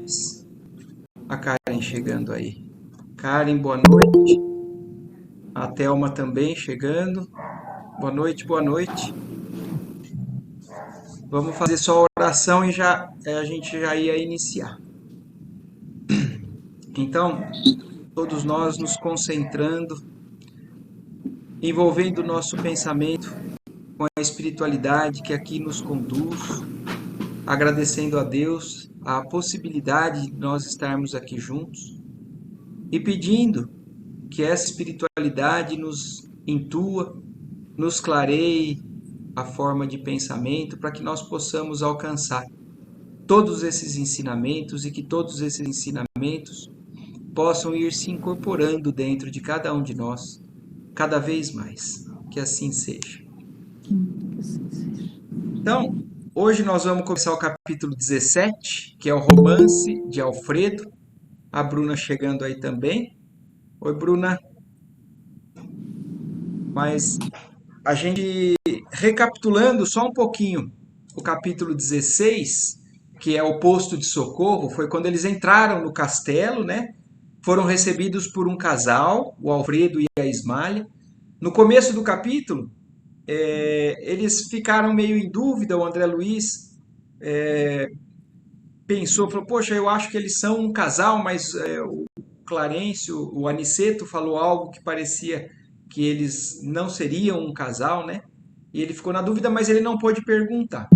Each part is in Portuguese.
mais. A Karen chegando aí. Karen, boa noite. A Thelma também chegando. Boa noite, boa noite. Vamos fazer só a oração e a gente já ia iniciar. Então, todos nós nos concentrando, envolvendo o nosso pensamento com a espiritualidade que aqui nos conduz, agradecendo a Deus a possibilidade de nós estarmos aqui juntos e pedindo que essa espiritualidade nos intua, nos clareie a forma de pensamento para que nós possamos alcançar todos esses ensinamentos e que todos esses ensinamentos possam ir se incorporando dentro de cada um de nós cada vez mais. Que assim seja. Então, hoje nós vamos começar o capítulo 17, que é o romance de Alfredo. A Bruna chegando aí também. Oi, Bruna. Mas a gente, recapitulando só um pouquinho, o capítulo 16, que é o posto de socorro, foi quando eles entraram no castelo, né? Foram recebidos por um casal, o Alfredo e a Ismália. No começo do capítulo, eles ficaram meio em dúvida, o André Luiz pensou, falou, poxa, eu acho que eles são um casal, mas o Clarencio, o Aniceto falou algo que parecia que eles não seriam um casal, né? E ele ficou na dúvida, mas ele não pôde perguntar.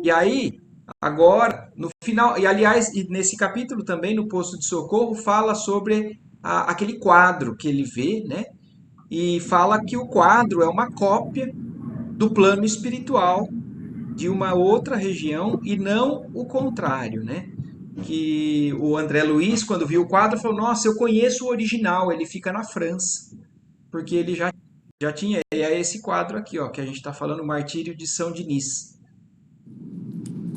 E aí, agora, no final, e aliás, nesse capítulo também, no posto de socorro, fala sobre aquele quadro que ele vê, né? E fala que o quadro é uma cópia do plano espiritual de uma outra região e não o contrário, né? Que o André Luiz, quando viu o quadro, falou: Nossa, eu conheço o original, ele fica na França, porque ele já tinha. E é esse quadro aqui, ó, que a gente está falando, Martírio de São Denis.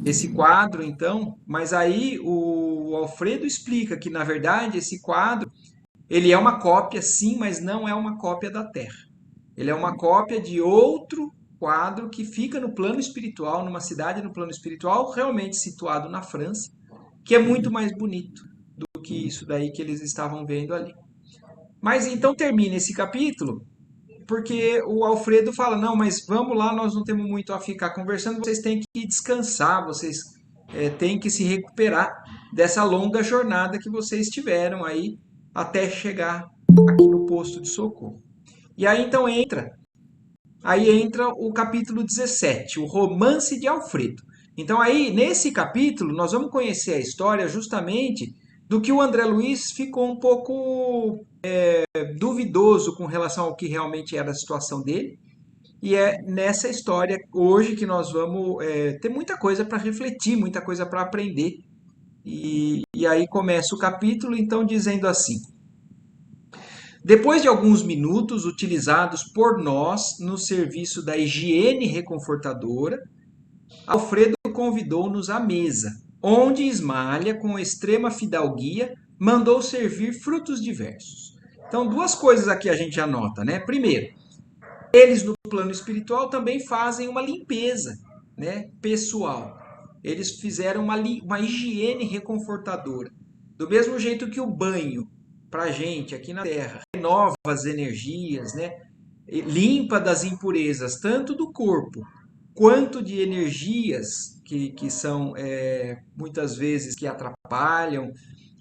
Esse quadro, então, mas aí o Alfredo explica que, na verdade, esse quadro ele é uma cópia, sim, mas não é uma cópia da Terra. Ele é uma cópia de outro quadro que fica no plano espiritual, numa cidade no plano espiritual, realmente situado na França, que é muito mais bonito do que isso daí que eles estavam vendo ali. Mas então termina esse capítulo, porque o Alfredo fala: não, mas vamos lá, nós não temos muito a ficar conversando, vocês têm que descansar, vocês têm que se recuperar dessa longa jornada que vocês tiveram aí até chegar aqui no posto de socorro. E aí então entra o capítulo 17, o romance de Alfredo. Então aí, nesse capítulo, nós vamos conhecer a história justamente do que o André Luiz ficou um pouco duvidoso com relação ao que realmente era a situação dele. E é nessa história hoje que nós vamos ter muita coisa para refletir, muita coisa para aprender. E aí começa o capítulo, então, dizendo assim: depois de alguns minutos utilizados por nós no serviço da higiene reconfortadora, Alfredo convidou-nos à mesa, onde Ismália, com extrema fidalguia, mandou servir frutos diversos. Então, duas coisas aqui a gente anota, né? Primeiro, eles no plano espiritual também fazem uma limpeza, né, pessoal. Eles fizeram uma higiene reconfortadora. Do mesmo jeito que o banho, para a gente aqui na Terra, renova as energias, né, limpa das impurezas, tanto do corpo quanto de energias que são muitas vezes que atrapalham.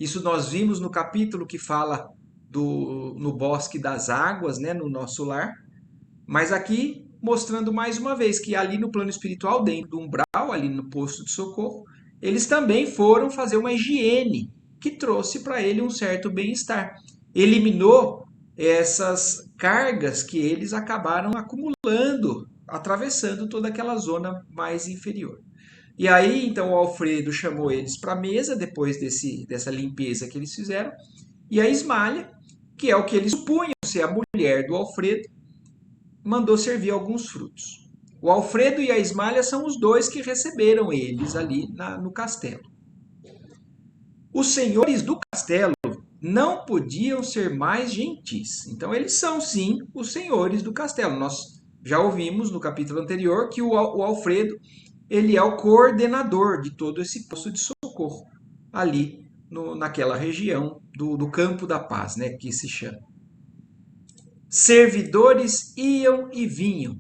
Isso nós vimos no capítulo que fala no bosque das águas, né, no nosso lar. Mas aqui mostrando mais uma vez que ali no plano espiritual, dentro do umbral, ali no posto de socorro, eles também foram fazer uma higiene que trouxe para ele um certo bem-estar. Eliminou essas cargas que eles acabaram acumulando, atravessando toda aquela zona mais inferior. E aí, então, o Alfredo chamou eles para a mesa, depois dessa limpeza que eles fizeram, e a Ismália, que é o que eles supunham ser a mulher do Alfredo, mandou servir alguns frutos. O Alfredo e a Ismália são os dois que receberam eles ali no castelo. Os senhores do castelo não podiam ser mais gentis. Então, eles são, sim, os senhores do castelo. Nós já ouvimos no capítulo anterior que o Alfredo ele é o coordenador de todo esse posto de socorro. ali naquela região do Campo da Paz, né, que se chama. Servidores iam e vinham,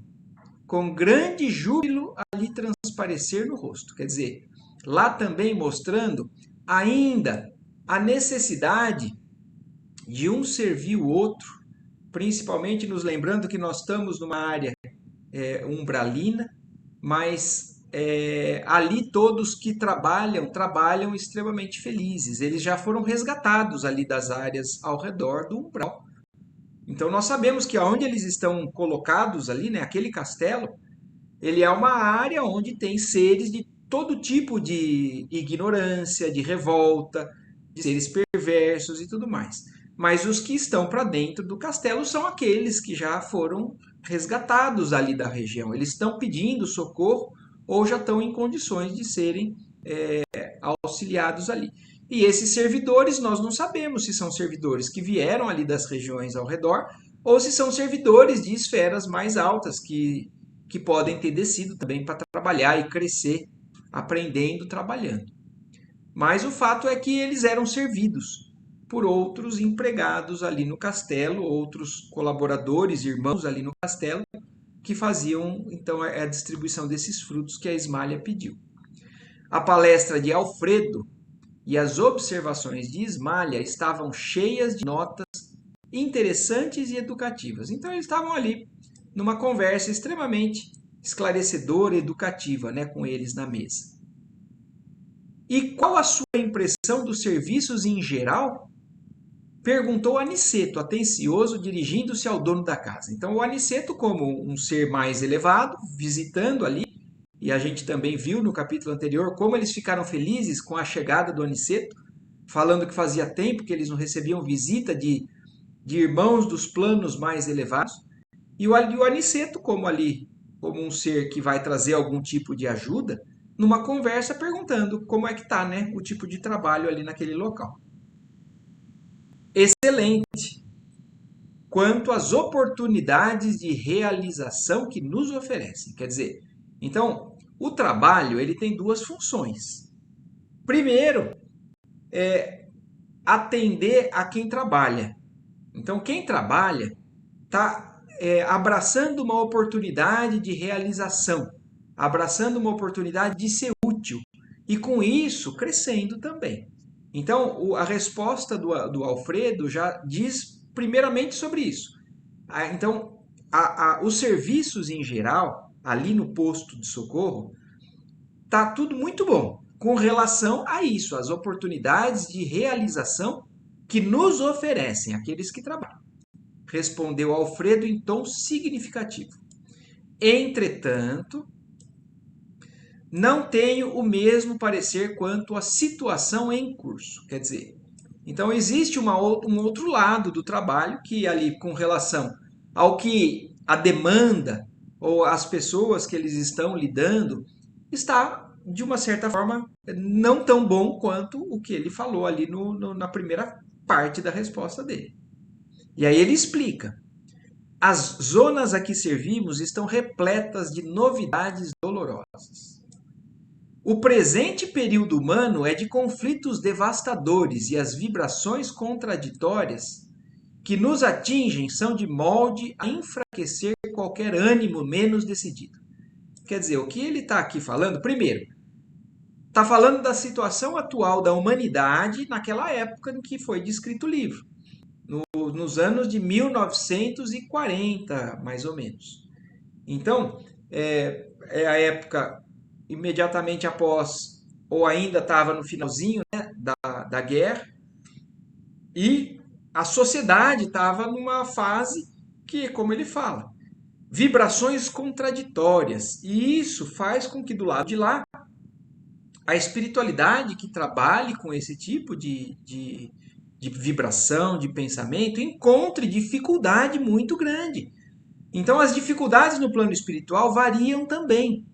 com grande júbilo a lhe transparecer no rosto. Quer dizer, lá também mostrando ainda a necessidade de um servir o outro, principalmente nos lembrando que nós estamos numa área umbralina, mas ali todos que trabalham extremamente felizes. Eles já foram resgatados ali das áreas ao redor do umbral. Então nós sabemos que onde eles estão colocados ali, né, aquele castelo, ele é uma área onde tem seres de todo tipo de ignorância, de revolta, de seres perversos e tudo mais. Mas os que estão para dentro do castelo são aqueles que já foram resgatados ali da região. Eles estão pedindo socorro ou já estão em condições de serem auxiliados ali. E esses servidores, nós não sabemos se são servidores que vieram ali das regiões ao redor ou se são servidores de esferas mais altas que podem ter descido também para trabalhar e crescer, aprendendo, trabalhando. Mas o fato é que eles eram servidos por outros empregados ali no castelo, outros colaboradores, irmãos ali no castelo, que faziam então a distribuição desses frutos que a Ismália pediu. A palestra de Alfredo e as observações de Ismália estavam cheias de notas interessantes e educativas. Então eles estavam ali numa conversa extremamente esclarecedora e educativa, né, com eles na mesa. E qual a sua impressão dos serviços em geral? Perguntou Aniceto, atencioso, dirigindo-se ao dono da casa. Então o Aniceto, como um ser mais elevado, visitando ali, e a gente também viu no capítulo anterior como eles ficaram felizes com a chegada do Aniceto, falando que fazia tempo que eles não recebiam visita de irmãos dos planos mais elevados. E o Aniceto, como um ser que vai trazer algum tipo de ajuda, numa conversa perguntando como é que está, né, o tipo de trabalho ali naquele local. Excelente quanto às oportunidades de realização que nos oferecem. Quer dizer, então, o trabalho ele tem duas funções. Primeiro, atender a quem trabalha. Então, quem trabalha está abraçando uma oportunidade de realização, abraçando uma oportunidade de ser útil e, com isso, crescendo também. Então, a resposta do Alfredo já diz primeiramente sobre isso. Então, os serviços em geral, ali no posto de socorro, tá tudo muito bom com relação a isso, as oportunidades de realização que nos oferecem aqueles que trabalham. Respondeu Alfredo em tom significativo. Entretanto, não tenho o mesmo parecer quanto à situação em curso. Quer dizer, então existe um outro lado do trabalho que ali com relação ao que a demanda ou as pessoas que eles estão lidando está de uma certa forma não tão bom quanto o que ele falou ali na primeira parte da resposta dele. E aí ele explica: as zonas a que servimos estão repletas de novidades dolorosas. O presente período humano é de conflitos devastadores e as vibrações contraditórias que nos atingem são de molde a enfraquecer qualquer ânimo menos decidido. Quer dizer, o que ele está aqui falando, primeiro, está falando da situação atual da humanidade naquela época em que foi descrito o livro, nos anos de 1940, mais ou menos. Então, é a época imediatamente após, ou ainda estava no finalzinho, né, da guerra, e a sociedade estava numa fase que, como ele fala, vibrações contraditórias. E isso faz com que do lado de lá, a espiritualidade que trabalhe com esse tipo de vibração, de pensamento, encontre dificuldade muito grande. Então, as dificuldades no plano espiritual variam também.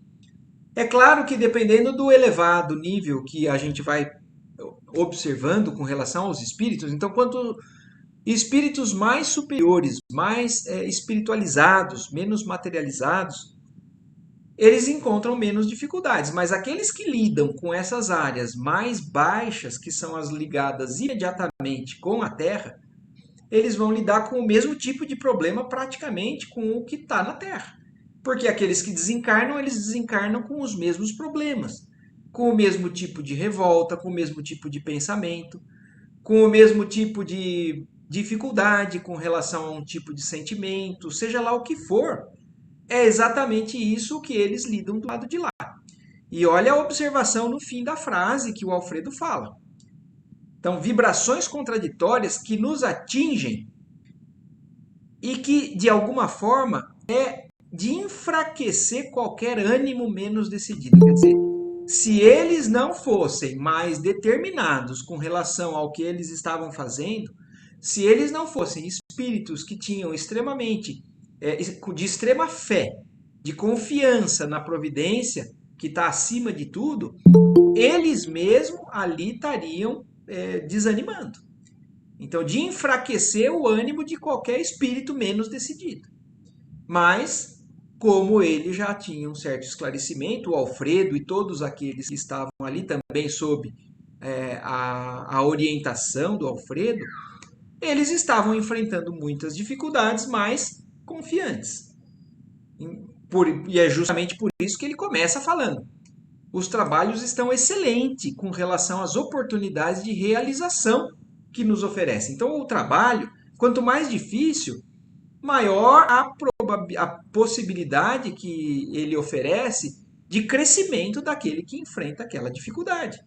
É claro que dependendo do elevado nível que a gente vai observando com relação aos espíritos, então quanto espíritos mais superiores, mais espiritualizados, menos materializados, eles encontram menos dificuldades. Mas aqueles que lidam com essas áreas mais baixas, que são as ligadas imediatamente com a Terra, eles vão lidar com o mesmo tipo de problema praticamente com o que está na Terra. Porque aqueles que desencarnam, eles desencarnam com os mesmos problemas, com o mesmo tipo de revolta, com o mesmo tipo de pensamento, com o mesmo tipo de dificuldade com relação a um tipo de sentimento, seja lá o que for. É exatamente isso que eles lidam do lado de lá. E olha a observação no fim da frase que o Alfredo fala. Então, vibrações contraditórias que nos atingem e que, de alguma forma, é de enfraquecer qualquer ânimo menos decidido. Quer dizer, se eles não fossem mais determinados com relação ao que eles estavam fazendo, se eles não fossem espíritos que tinham extremamente, de extrema fé, de confiança na providência, que está acima de tudo, eles mesmos ali estariam desanimando. Então, de enfraquecer o ânimo de qualquer espírito menos decidido. Mas, como ele já tinha um certo esclarecimento, o Alfredo e todos aqueles que estavam ali também sob a orientação do Alfredo, eles estavam enfrentando muitas dificuldades, mas confiantes. E é justamente por isso que ele começa falando. Os trabalhos estão excelentes com relação às oportunidades de realização que nos oferecem. Então, o trabalho, quanto mais difícil, maior a possibilidade que ele oferece de crescimento daquele que enfrenta aquela dificuldade.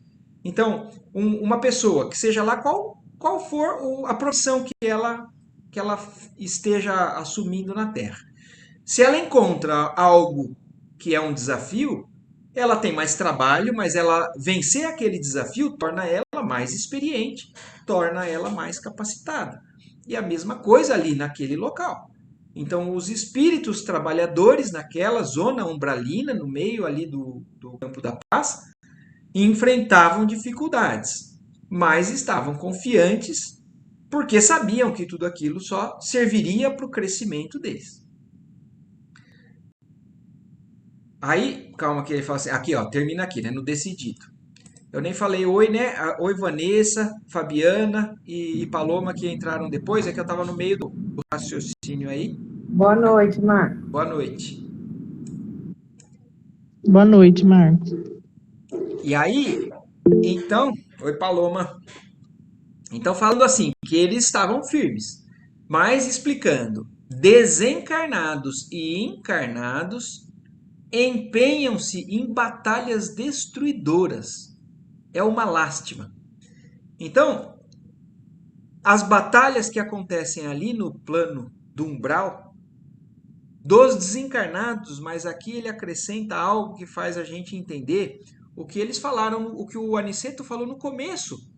Então, uma pessoa que seja lá qual for a profissão que ela esteja assumindo na Terra, se ela encontra algo que é um desafio, ela tem mais trabalho, mas ela vencer aquele desafio torna ela mais experiente, torna ela mais capacitada. E a mesma coisa ali naquele local. Então, os espíritos trabalhadores naquela zona umbralina, no meio ali do campo da paz, enfrentavam dificuldades, mas estavam confiantes porque sabiam que tudo aquilo só serviria para o crescimento deles. Aí, calma que ele fala assim, aqui ó, termina aqui, né, no decidido. Eu nem falei oi, né? Oi, Vanessa, Fabiana e Paloma que entraram depois, é que eu estava no meio do raciocínio aí. Boa noite, Marcos. Boa noite. Boa noite, Marcos. E aí, então, oi, Paloma. Então, falando assim, que eles estavam firmes, mas explicando, desencarnados e encarnados empenham-se em batalhas destruidoras. É uma lástima. Então, as batalhas que acontecem ali no plano do umbral, dos desencarnados, mas aqui ele acrescenta algo que faz a gente entender o que eles falaram, o que o Aniceto falou no começo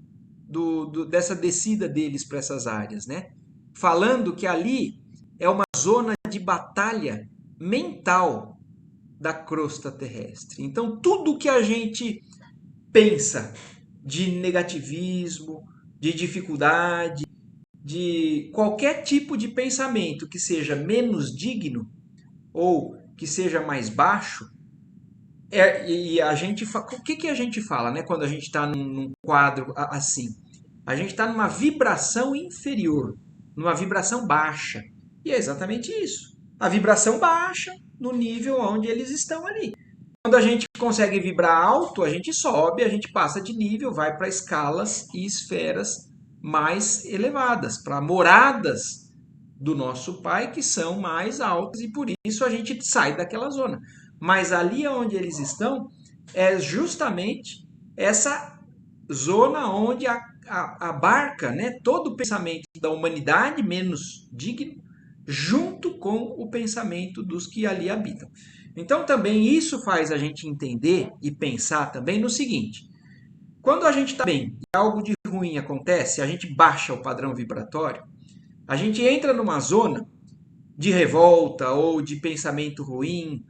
dessa descida deles para essas áreas, né? Falando que ali é uma zona de batalha mental da crosta terrestre. Então, tudo que a gente pensa de negativismo, de dificuldade, de qualquer tipo de pensamento que seja menos digno ou que seja mais baixo, e a gente o que a gente fala, né, quando a gente está num quadro assim? A gente está numa vibração inferior, numa vibração baixa. E é exatamente isso. A vibração baixa no nível onde eles estão ali. Quando a gente consegue vibrar alto, a gente sobe, a gente passa de nível, vai para escalas e esferas mais elevadas, para moradas do nosso Pai que são mais altas e por isso a gente sai daquela zona. Mas ali onde eles estão é justamente essa zona onde abarca, né, todo o pensamento da humanidade menos digno, junto com o pensamento dos que ali habitam. Então também isso faz a gente entender e pensar também no seguinte: quando a gente está bem e algo de ruim acontece, a gente baixa o padrão vibratório, a gente entra numa zona de revolta ou de pensamento ruim,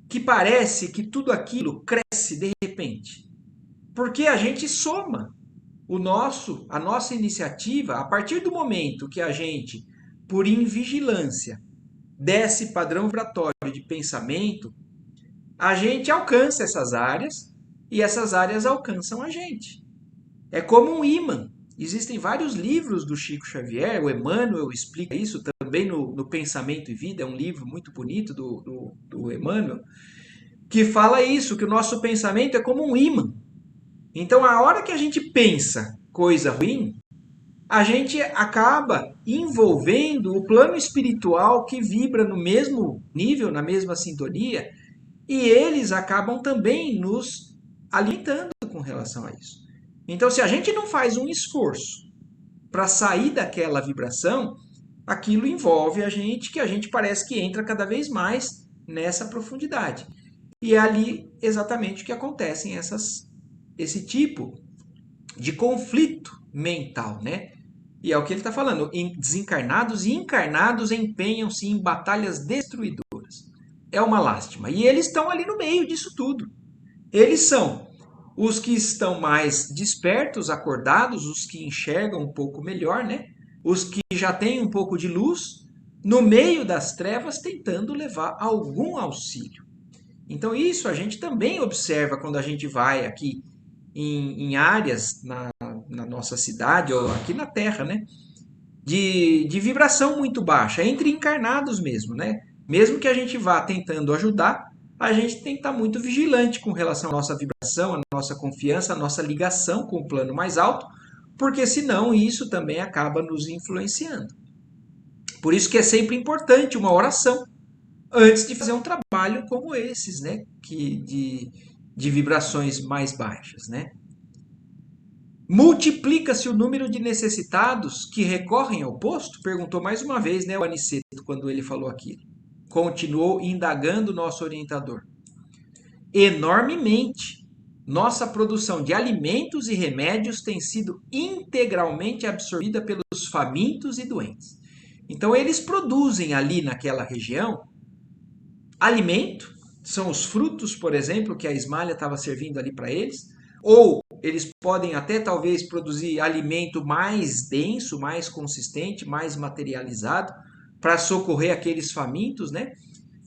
que parece que tudo aquilo cresce de repente. Porque a gente soma a nossa iniciativa a partir do momento que a gente, por invigilância, desce padrão vibratório de pensamento, a gente alcança essas áreas e essas áreas alcançam a gente. É como um ímã. Existem vários livros do Chico Xavier, o Emmanuel explica isso também no Pensamento e Vida, é um livro muito bonito do Emmanuel, que fala isso, que o nosso pensamento é como um ímã. Então, a hora que a gente pensa coisa ruim, a gente acaba envolvendo o plano espiritual que vibra no mesmo nível, na mesma sintonia, e eles acabam também nos alimentando com relação a isso. Então, se a gente não faz um esforço para sair daquela vibração, aquilo envolve a gente, que a gente parece que entra cada vez mais nessa profundidade. E é ali exatamente o que acontecem esse tipo de conflito mental, né? E é o que ele está falando. Desencarnados e encarnados empenham-se em batalhas destruidoras. É uma lástima. E eles estão ali no meio disso tudo. Eles são os que estão mais despertos, acordados, os que enxergam um pouco melhor, né? Os que já têm um pouco de luz, no meio das trevas, tentando levar algum auxílio. Então, isso a gente também observa quando a gente vai aqui em áreas na nossa cidade ou aqui na Terra, né? De vibração muito baixa, entre encarnados mesmo, né? Mesmo que a gente vá tentando ajudar, a gente tem que estar muito vigilante com relação à nossa vibração, à nossa confiança, à nossa ligação com o plano mais alto, porque senão isso também acaba nos influenciando. Por isso que é sempre importante uma oração antes de fazer um trabalho como esses, né? De vibrações mais baixas, né? Multiplica-se o número de necessitados que recorrem ao posto? Perguntou mais uma vez, né, o Aniceto, quando ele falou aquilo. Continuou indagando nosso orientador. Enormemente. Nossa produção de alimentos e remédios tem sido integralmente absorvida pelos famintos e doentes. Então, eles produzem ali naquela região alimento, são os frutos, por exemplo, que a Ismália estava servindo ali para eles, ou eles podem até talvez produzir alimento mais denso, mais consistente, mais materializado, para socorrer aqueles famintos, né?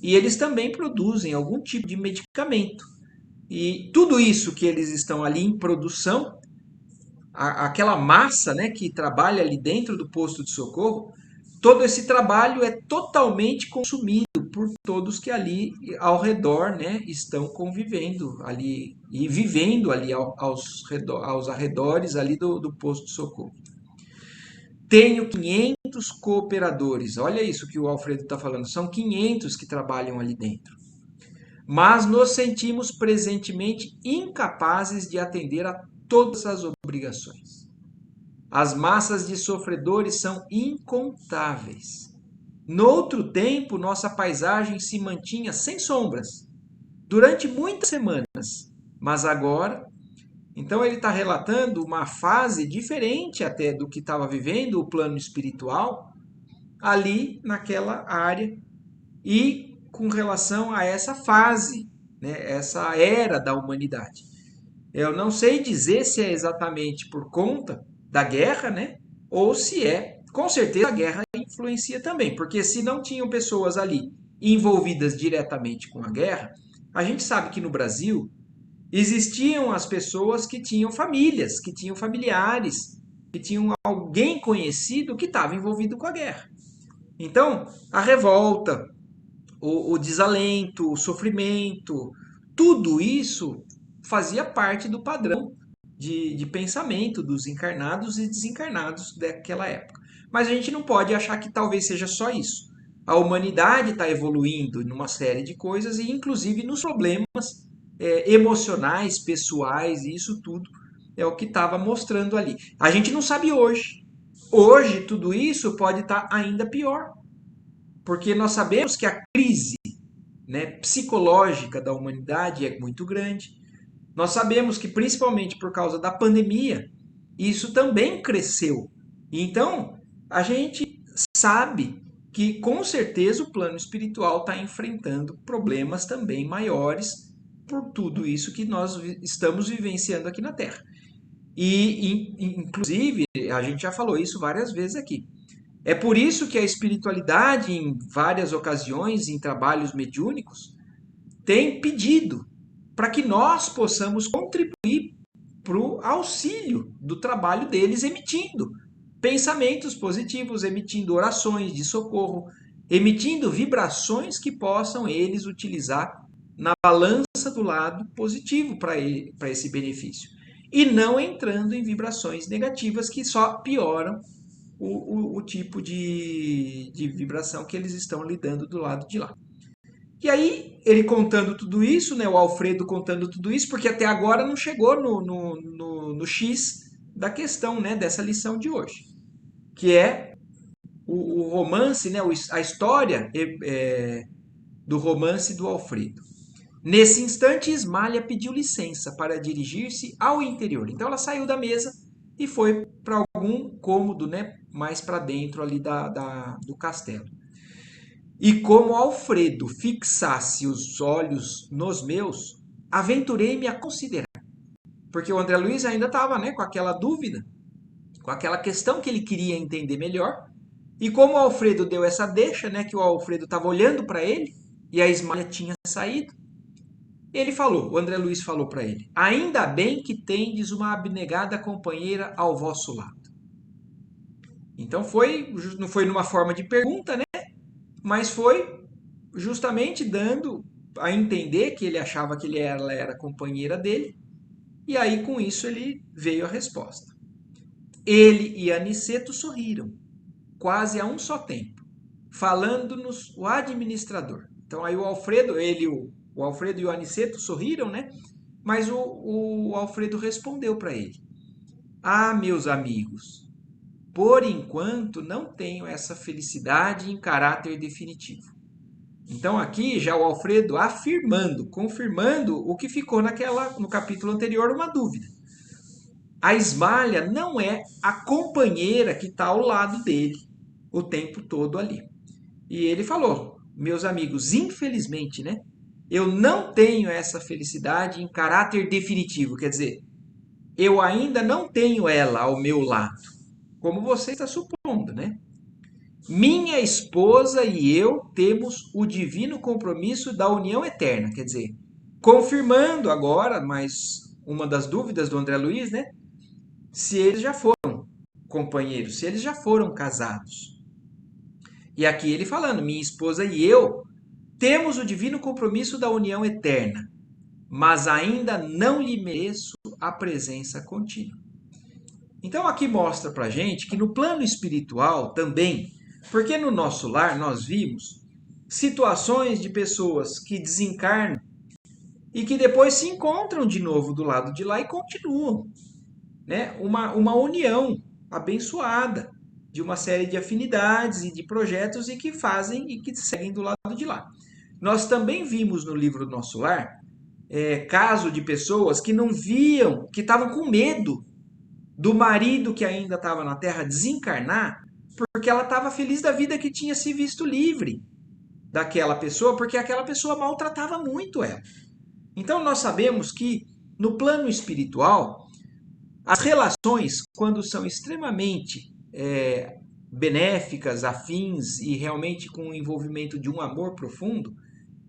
E eles também produzem algum tipo de medicamento. E tudo isso que eles estão ali em produção, aquela massa, né, que trabalha ali dentro do posto de socorro, todo esse trabalho é totalmente consumido por todos que ali ao redor, né, estão convivendo ali e vivendo ali aos arredores ali do posto de socorro. Tenho 500 cooperadores, olha isso que o Alfredo está falando, são 500 que trabalham ali dentro. Mas nos sentimos presentemente incapazes de atender a todas as obrigações. As massas de sofredores são incontáveis. Noutro tempo, nossa paisagem se mantinha sem sombras, durante muitas semanas. Mas agora, então ele está relatando uma fase diferente até do que estava vivendo o plano espiritual, ali naquela área, e com relação a essa fase, né, essa era da humanidade. Eu não sei dizer se é exatamente por conta da guerra, né? Ou se é, com certeza a guerra influencia também, porque se não tinham pessoas ali envolvidas diretamente com a guerra, a gente sabe que no Brasil existiam as pessoas que tinham famílias, que tinham familiares, que tinham alguém conhecido que estava envolvido com a guerra. Então, a revolta, o desalento, o sofrimento, tudo isso fazia parte do padrão de pensamento dos encarnados e desencarnados daquela época. Mas a gente não pode achar que talvez seja só isso. A humanidade está evoluindo numa série de coisas e inclusive nos problemas emocionais, pessoais, e isso tudo é o que estava mostrando ali. A gente não sabe hoje. Hoje tudo isso pode estar ainda pior, porque nós sabemos que a crise, né, psicológica da humanidade é muito grande. Nós sabemos que, principalmente por causa da pandemia, isso também cresceu. Então, a gente sabe que, com certeza, o plano espiritual está enfrentando problemas também maiores por tudo isso que nós estamos vivenciando aqui na Terra. Inclusive, a gente já falou isso várias vezes aqui. É por isso que a espiritualidade, em várias ocasiões, em trabalhos mediúnicos, tem pedido para que nós possamos contribuir para o auxílio do trabalho deles, emitindo pensamentos positivos, emitindo orações de socorro, emitindo vibrações que possam eles utilizar na balança do lado positivo para esse benefício. E não entrando em vibrações negativas que só pioram o tipo de vibração que eles estão lidando do lado de lá. E aí, ele contando tudo isso, né, o Alfredo contando tudo isso, porque até agora não chegou no X da questão, né, dessa lição de hoje, que é o romance, né, a história do romance do Alfredo. Nesse instante, Ismália pediu licença para dirigir-se ao interior. Então ela saiu da mesa e foi para algum cômodo, né, mais para dentro ali do castelo. E como Alfredo fixasse os olhos nos meus, aventurei-me a considerar. Porque o André Luiz ainda estava, né, com aquela dúvida, com aquela questão que ele queria entender melhor. E como o Alfredo deu essa deixa, né, que o Alfredo estava olhando para ele e a Ismália tinha saído, ele falou, o André Luiz falou para ele: ainda bem que tendes uma abnegada companheira ao vosso lado. Então não foi numa forma de pergunta, né? Mas foi justamente dando a entender que ele achava que ela era companheira dele. E aí com isso ele veio a resposta. Ele e Aniceto sorriram, quase a um só tempo, falando-nos o administrador. Então aí o Alfredo e o Aniceto sorriram, né? Mas o Alfredo respondeu para ele: ah, meus amigos, por enquanto não tenho essa felicidade em caráter definitivo. Então aqui já o Alfredo afirmando, confirmando o que ficou no capítulo anterior uma dúvida. A Ismália não é a companheira que está ao lado dele o tempo todo ali. E ele falou: meus amigos, infelizmente, né? Eu não tenho essa felicidade em caráter definitivo. Quer dizer, eu ainda não tenho ela ao meu lado, como você está supondo, né? Minha esposa e eu temos o divino compromisso da união eterna. Quer dizer, confirmando agora, mais uma das dúvidas do André Luiz, né? Se eles já foram companheiros, se eles já foram casados. E aqui ele falando, minha esposa e eu temos o divino compromisso da união eterna, mas ainda não lhe mereço a presença contínua. Então aqui mostra pra gente que no plano espiritual também, porque no nosso lar nós vimos situações de pessoas que desencarnam e que depois se encontram de novo do lado de lá e continuam, né? Uma união abençoada de uma série de afinidades e de projetos e que fazem e que seguem do lado de lá. Nós também vimos no livro do Nosso Lar caso de pessoas que não viam, que estavam com medo do marido que ainda estava na Terra desencarnar, porque ela estava feliz da vida que tinha se visto livre daquela pessoa, porque aquela pessoa maltratava muito ela. Então nós sabemos que no plano espiritual, as relações, quando são extremamente benéficas, afins e realmente com o envolvimento de um amor profundo,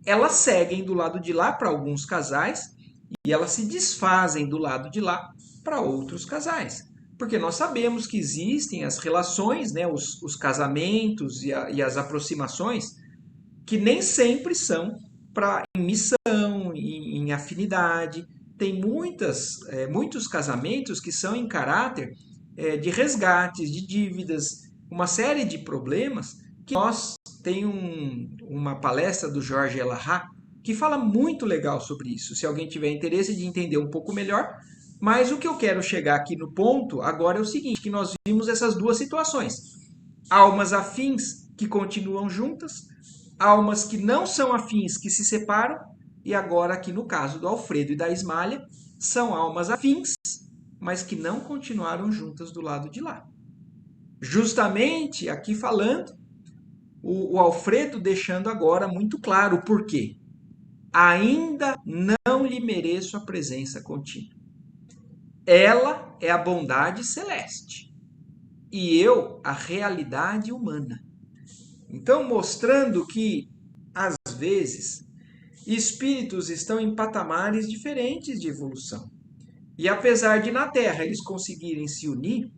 elas seguem do lado de lá para alguns casais e elas se desfazem do lado de lá para outros casais. Porque nós sabemos que existem as relações, né, os casamentos e as aproximações, que nem sempre são para em missão, em afinidade. Tem muitos casamentos que são em caráter de resgates, de dívidas, uma série de problemas que nós tem uma palestra do Jorge Elahá que fala muito legal sobre isso, se alguém tiver interesse de entender um pouco melhor. Mas o que eu quero chegar aqui no ponto agora é o seguinte, que nós vimos essas duas situações. Almas afins que continuam juntas, almas que não são afins que se separam, e agora aqui no caso do Alfredo e da Ismália, são almas afins, mas que não continuaram juntas do lado de lá. Justamente aqui falando, o Alfredo deixando agora muito claro o porquê. Ainda não lhe mereço a presença contínua. Ela é a bondade celeste e eu a realidade humana. Então, mostrando que, às vezes, espíritos estão em patamares diferentes de evolução. E apesar de na Terra eles conseguirem se unir,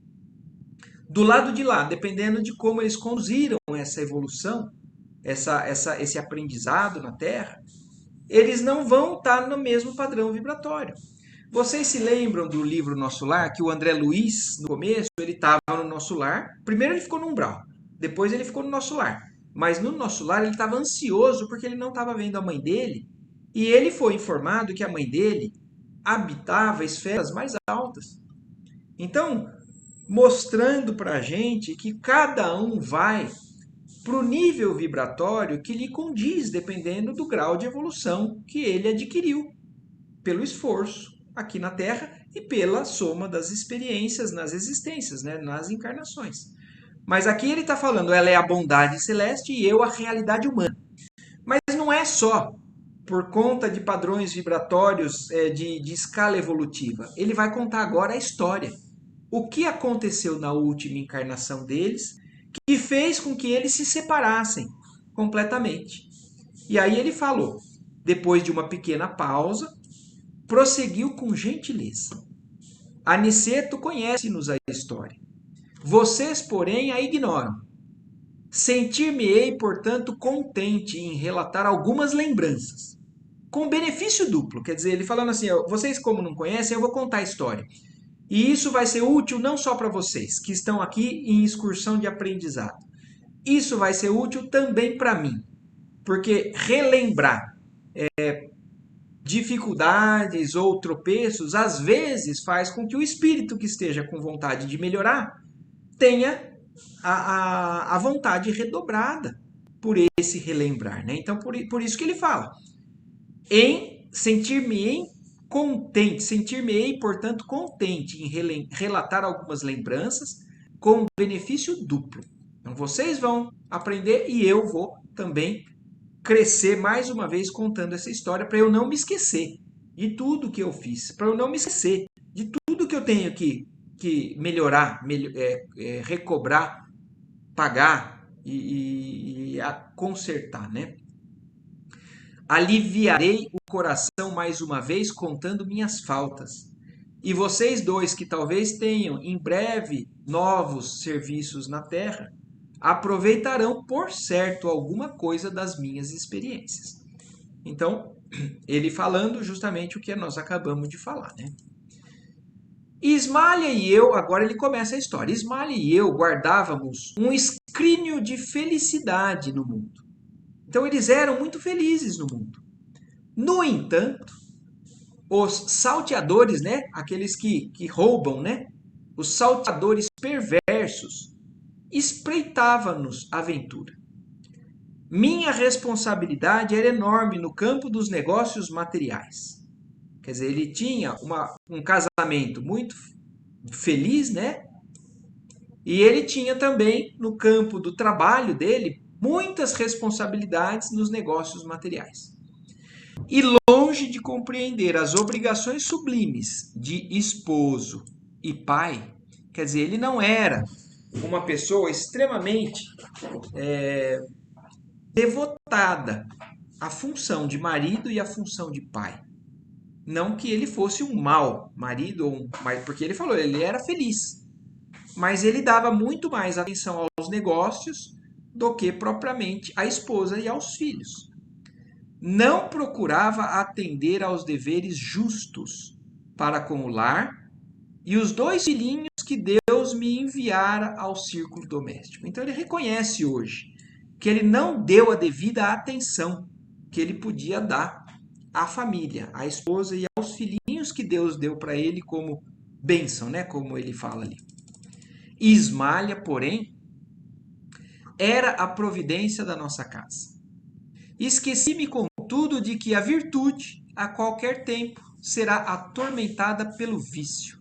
do lado de lá, dependendo de como eles conduziram essa evolução, esse aprendizado na Terra, eles não vão estar no mesmo padrão vibratório. Vocês se lembram do livro Nosso Lar, que o André Luiz, no começo, ele estava no Nosso Lar. Primeiro ele ficou no umbral, depois ele ficou no Nosso Lar. Mas no Nosso Lar ele estava ansioso porque ele não estava vendo a mãe dele. E ele foi informado que a mãe dele habitava esferas mais altas. Então, mostrando para a gente que cada um vai para o nível vibratório que lhe condiz, dependendo do grau de evolução que ele adquiriu, pelo esforço aqui na Terra e pela soma das experiências nas existências, né, nas encarnações. Mas aqui ele está falando, ela é a bondade celeste e eu a realidade humana. Mas não é só por conta de padrões vibratórios de escala evolutiva. Ele vai contar agora a história. O que aconteceu na última encarnação deles que fez com que eles se separassem completamente. E aí ele falou, depois de uma pequena pausa, prosseguiu com gentileza. Aniceto conhece-nos a história. Vocês, porém, a ignoram. Sentir-me-ei, portanto, contente em relatar algumas lembranças. Com benefício duplo, quer dizer, ele falando assim, vocês como não conhecem, eu vou contar a história. E isso vai ser útil não só para vocês, que estão aqui em excursão de aprendizado. Isso vai ser útil também para mim, porque relembrar dificuldades ou tropeços, às vezes faz com que o espírito que esteja com vontade de melhorar tenha a vontade redobrada por esse relembrar. Né? Então, por isso que ele fala, em sentir-me contente, sentir-me-ei, portanto, contente em relatar algumas lembranças com benefício duplo. Então, vocês vão aprender e eu vou também crescer mais uma vez contando essa história para eu não me esquecer de tudo que eu fiz, para eu não me esquecer de tudo que eu tenho que melhorar, recobrar, pagar e consertar, né? Aliviarei o coração mais uma vez contando minhas faltas. E vocês dois que talvez tenham em breve novos serviços na Terra, aproveitarão por certo alguma coisa das minhas experiências. Então, ele falando justamente o que nós acabamos de falar, né? Ismalha e eu, agora ele começa a história. Ismalha e eu guardávamos um escrínio de felicidade no mundo. Então eles eram muito felizes no mundo. No entanto, os salteadores, né, aqueles que roubam, né, os salteadores perversos, espreitavam-nos a aventura. Minha responsabilidade era enorme no campo dos negócios materiais. Quer dizer, ele tinha um casamento muito feliz, né? E ele tinha também, no campo do trabalho dele, muitas responsabilidades nos negócios materiais. E longe de compreender as obrigações sublimes de esposo e pai, quer dizer, ele não era uma pessoa extremamente devotada à função de marido e à função de pai. Não que ele fosse um mau marido, porque ele falou, ele era feliz. Mas ele dava muito mais atenção aos negócios do que propriamente à esposa e aos filhos. Não procurava atender aos deveres justos para com o lar e os 2 filhinhos que Deus me enviara ao círculo doméstico. Então ele reconhece hoje que ele não deu a devida atenção que ele podia dar à família, à esposa e aos filhinhos que Deus deu para ele como bênção, né? Como ele fala ali. Ismalha, porém, era a providência da nossa casa. Esqueci-me, contudo, de que a virtude, a qualquer tempo, será atormentada pelo vício.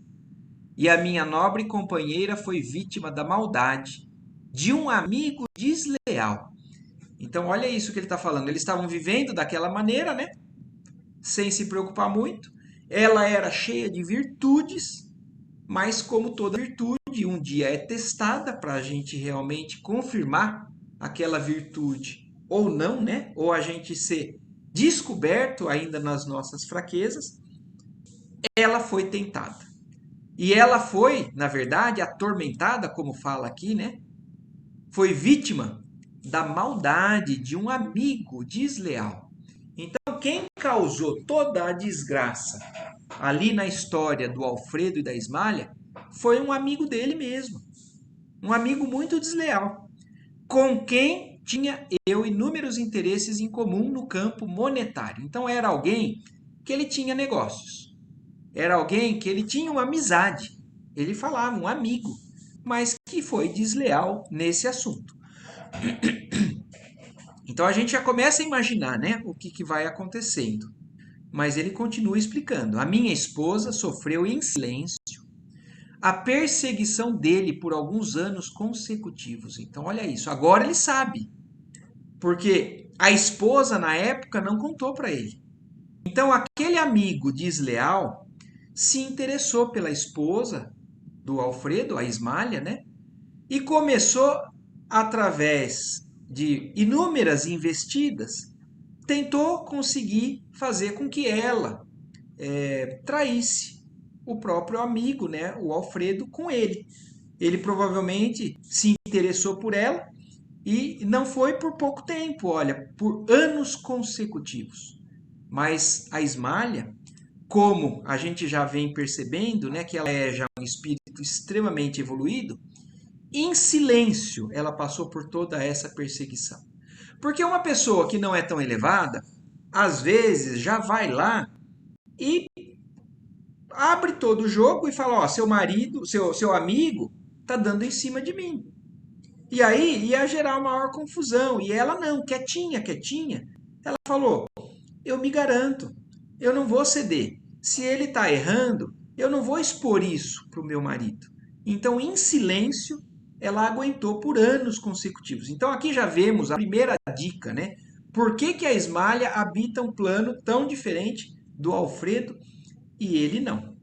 E a minha nobre companheira foi vítima da maldade de um amigo desleal. Então, olha isso que ele está falando. Eles estavam vivendo daquela maneira, né? Sem se preocupar muito. Ela era cheia de virtudes, mas como toda virtude, um dia é testada para a gente realmente confirmar aquela virtude ou não, né? Ou a gente ser descoberto ainda nas nossas fraquezas, ela foi tentada. E ela foi, na verdade, atormentada, como fala aqui, né? Foi vítima da maldade de um amigo desleal. Então, quem causou toda a desgraça ali na história do Alfredo e da Ismália foi um amigo dele mesmo. Um amigo muito desleal, com quem tinha inúmeros interesses em comum no campo monetário. Então, era alguém que ele tinha negócios. Era alguém que ele tinha uma amizade. Ele falava, um amigo, mas que foi desleal nesse assunto. Então a gente já começa a imaginar, né, o que vai acontecendo. Mas ele continua explicando. A minha esposa sofreu em silêncio a perseguição dele por alguns anos consecutivos. Então olha isso. Agora ele sabe, porque a esposa na época não contou para ele. Então aquele amigo desleal se interessou pela esposa do Alfredo, a Ismália, né? E começou, através de inúmeras investidas, tentou conseguir fazer com que ela traísse o próprio amigo, né, o Alfredo, com ele. Ele provavelmente se interessou por ela e não foi por pouco tempo, olha, por anos consecutivos. Mas a Ismália, como a gente já vem percebendo, né, que ela é já um espírito extremamente evoluído, em silêncio ela passou por toda essa perseguição. Porque uma pessoa que não é tão elevada, às vezes já vai lá e abre todo o jogo e fala, ó, seu marido, seu amigo tá dando em cima de mim. E aí ia gerar uma maior confusão. E ela não, quietinha, quietinha. Ela falou, eu me garanto, eu não vou ceder. Se ele está errando, eu não vou expor isso para o meu marido. Então, em silêncio, ela aguentou por anos consecutivos. Então, aqui já vemos a primeira dica, né? Por que, que a Ismália habita um plano tão diferente do Alfredo e ele não?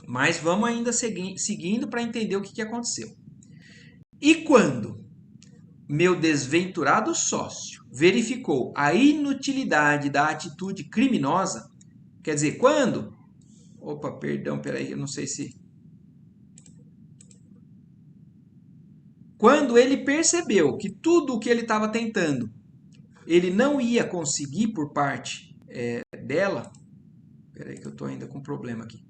Mas vamos ainda seguindo para entender o que aconteceu. E quando meu desventurado sócio verificou a inutilidade da atitude criminosa, quer dizer, quando... Opa, perdão, peraí, eu não sei se... Quando ele percebeu que tudo o que ele estava tentando, ele não ia conseguir por parte dela... Peraí que eu estou ainda com um problema aqui.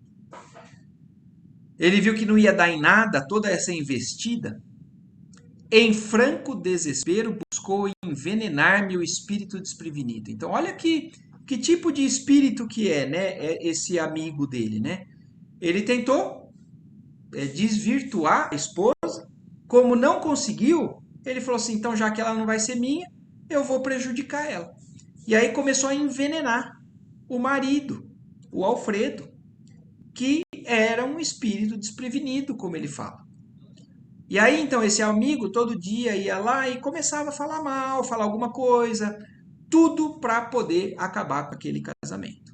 Ele viu que não ia dar em nada toda essa investida. Em franco desespero, buscou envenenar meu espírito desprevenido. Então, olha que tipo de espírito que né, esse amigo dele, né? Ele tentou desvirtuar a esposa, como não conseguiu, ele falou assim, então já que ela não vai ser minha, eu vou prejudicar ela. E aí começou a envenenar o marido, o Alfredo, que era um espírito desprevenido, como ele fala. E aí, então, esse amigo todo dia ia lá e começava a falar mal, falar alguma coisa, tudo para poder acabar com aquele casamento.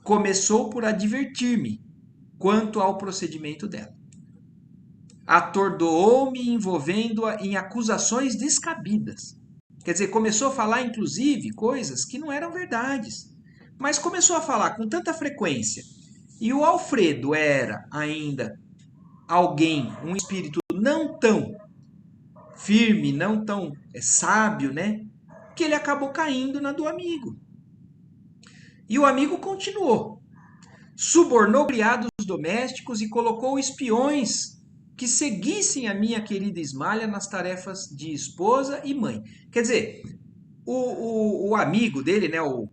Começou por advertir-me quanto ao procedimento dela. Atordoou-me envolvendo-a em acusações descabidas. Quer dizer, começou a falar, inclusive, coisas que não eram verdades. Mas começou a falar com tanta frequência. E o Alfredo era ainda alguém, um espírito não tão firme, não tão sábio, né? Que ele acabou caindo na do amigo. E o amigo continuou. Subornou criados domésticos e colocou espiões que seguissem a minha querida Ismália nas tarefas de esposa e mãe. Quer dizer, o amigo dele, né, o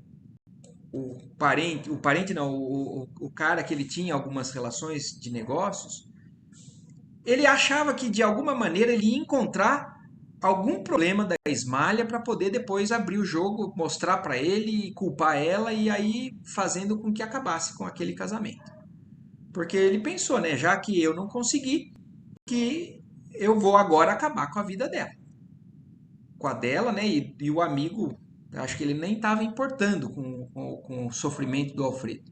parente não, o cara que ele tinha algumas relações de negócios, ele achava que de alguma maneira ele ia encontrar algum problema da Ismália para poder depois abrir o jogo, mostrar para ele, culpar ela e aí fazendo com que acabasse com aquele casamento. Porque ele pensou, né, já que eu não consegui, que eu vou agora acabar com a vida dela. Com a dela, né, e o amigo, acho que ele nem estava importando com o sofrimento do Alfredo.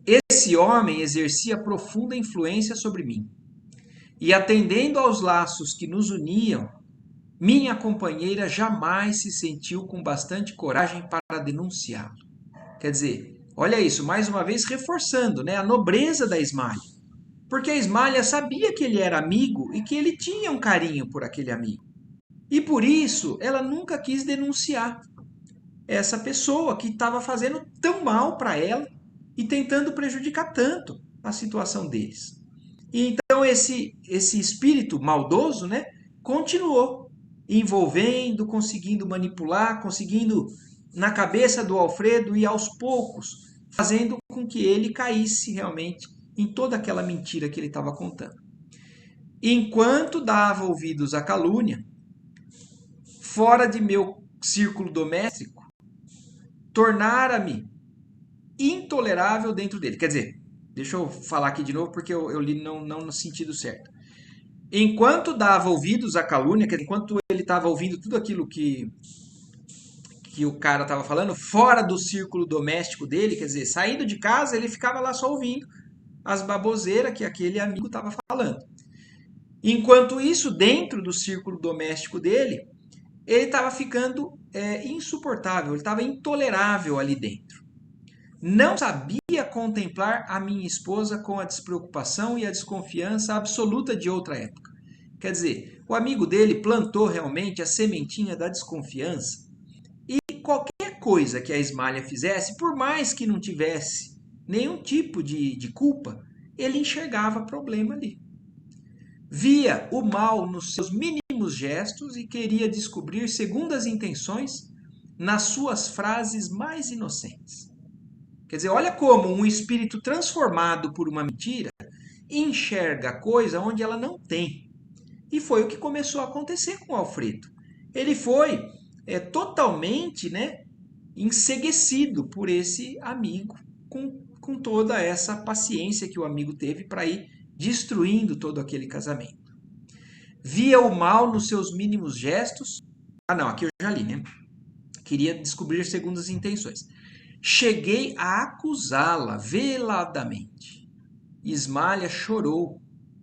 Esse homem exercia profunda influência sobre mim. E atendendo aos laços que nos uniam, minha companheira jamais se sentiu com bastante coragem para denunciá-lo. Quer dizer, olha isso, mais uma vez reforçando, né, a nobreza da Ismália. Porque a Ismália sabia que ele era amigo e que ele tinha um carinho por aquele amigo. E por isso ela nunca quis denunciar essa pessoa que estava fazendo tão mal para ela e tentando prejudicar tanto a situação deles. E então esse espírito maldoso, né, continuou envolvendo, conseguindo manipular, conseguindo na cabeça do Alfredo e aos poucos fazendo com que ele caísse realmente em toda aquela mentira que ele estava contando. Enquanto dava ouvidos à calúnia, fora de meu círculo doméstico, tornara-me intolerável dentro dele. Quer dizer, deixa eu falar aqui de novo porque eu li não no sentido certo. Enquanto dava ouvidos à calúnia, enquanto ele estava ouvindo tudo aquilo que o cara estava falando, fora do círculo doméstico dele, quer dizer, saindo de casa, ele ficava lá só ouvindo as baboseiras que aquele amigo estava falando. Enquanto isso, dentro do círculo doméstico dele, ele estava ficando insuportável, ele estava intolerável ali dentro. Não sabia contemplar a minha esposa com a despreocupação e a desconfiança absoluta de outra época. Quer dizer, o amigo dele plantou realmente a sementinha da desconfiança e qualquer coisa que a Ismália fizesse, por mais que não tivesse nenhum tipo de culpa, ele enxergava problema ali. Via o mal nos seus mínimos gestos e queria descobrir segundas intenções nas suas frases mais inocentes. Quer dizer, olha como um espírito transformado por uma mentira enxerga coisa onde ela não tem. E foi o que começou a acontecer com o Alfredo. Ele foi totalmente, né, enceguecido por esse amigo, com toda essa paciência que o amigo teve para ir destruindo todo aquele casamento. Via o mal nos seus mínimos gestos. Ah, não, aqui eu já li, né? Queria descobrir segundas intenções. Cheguei a acusá-la veladamente. Ismália chorou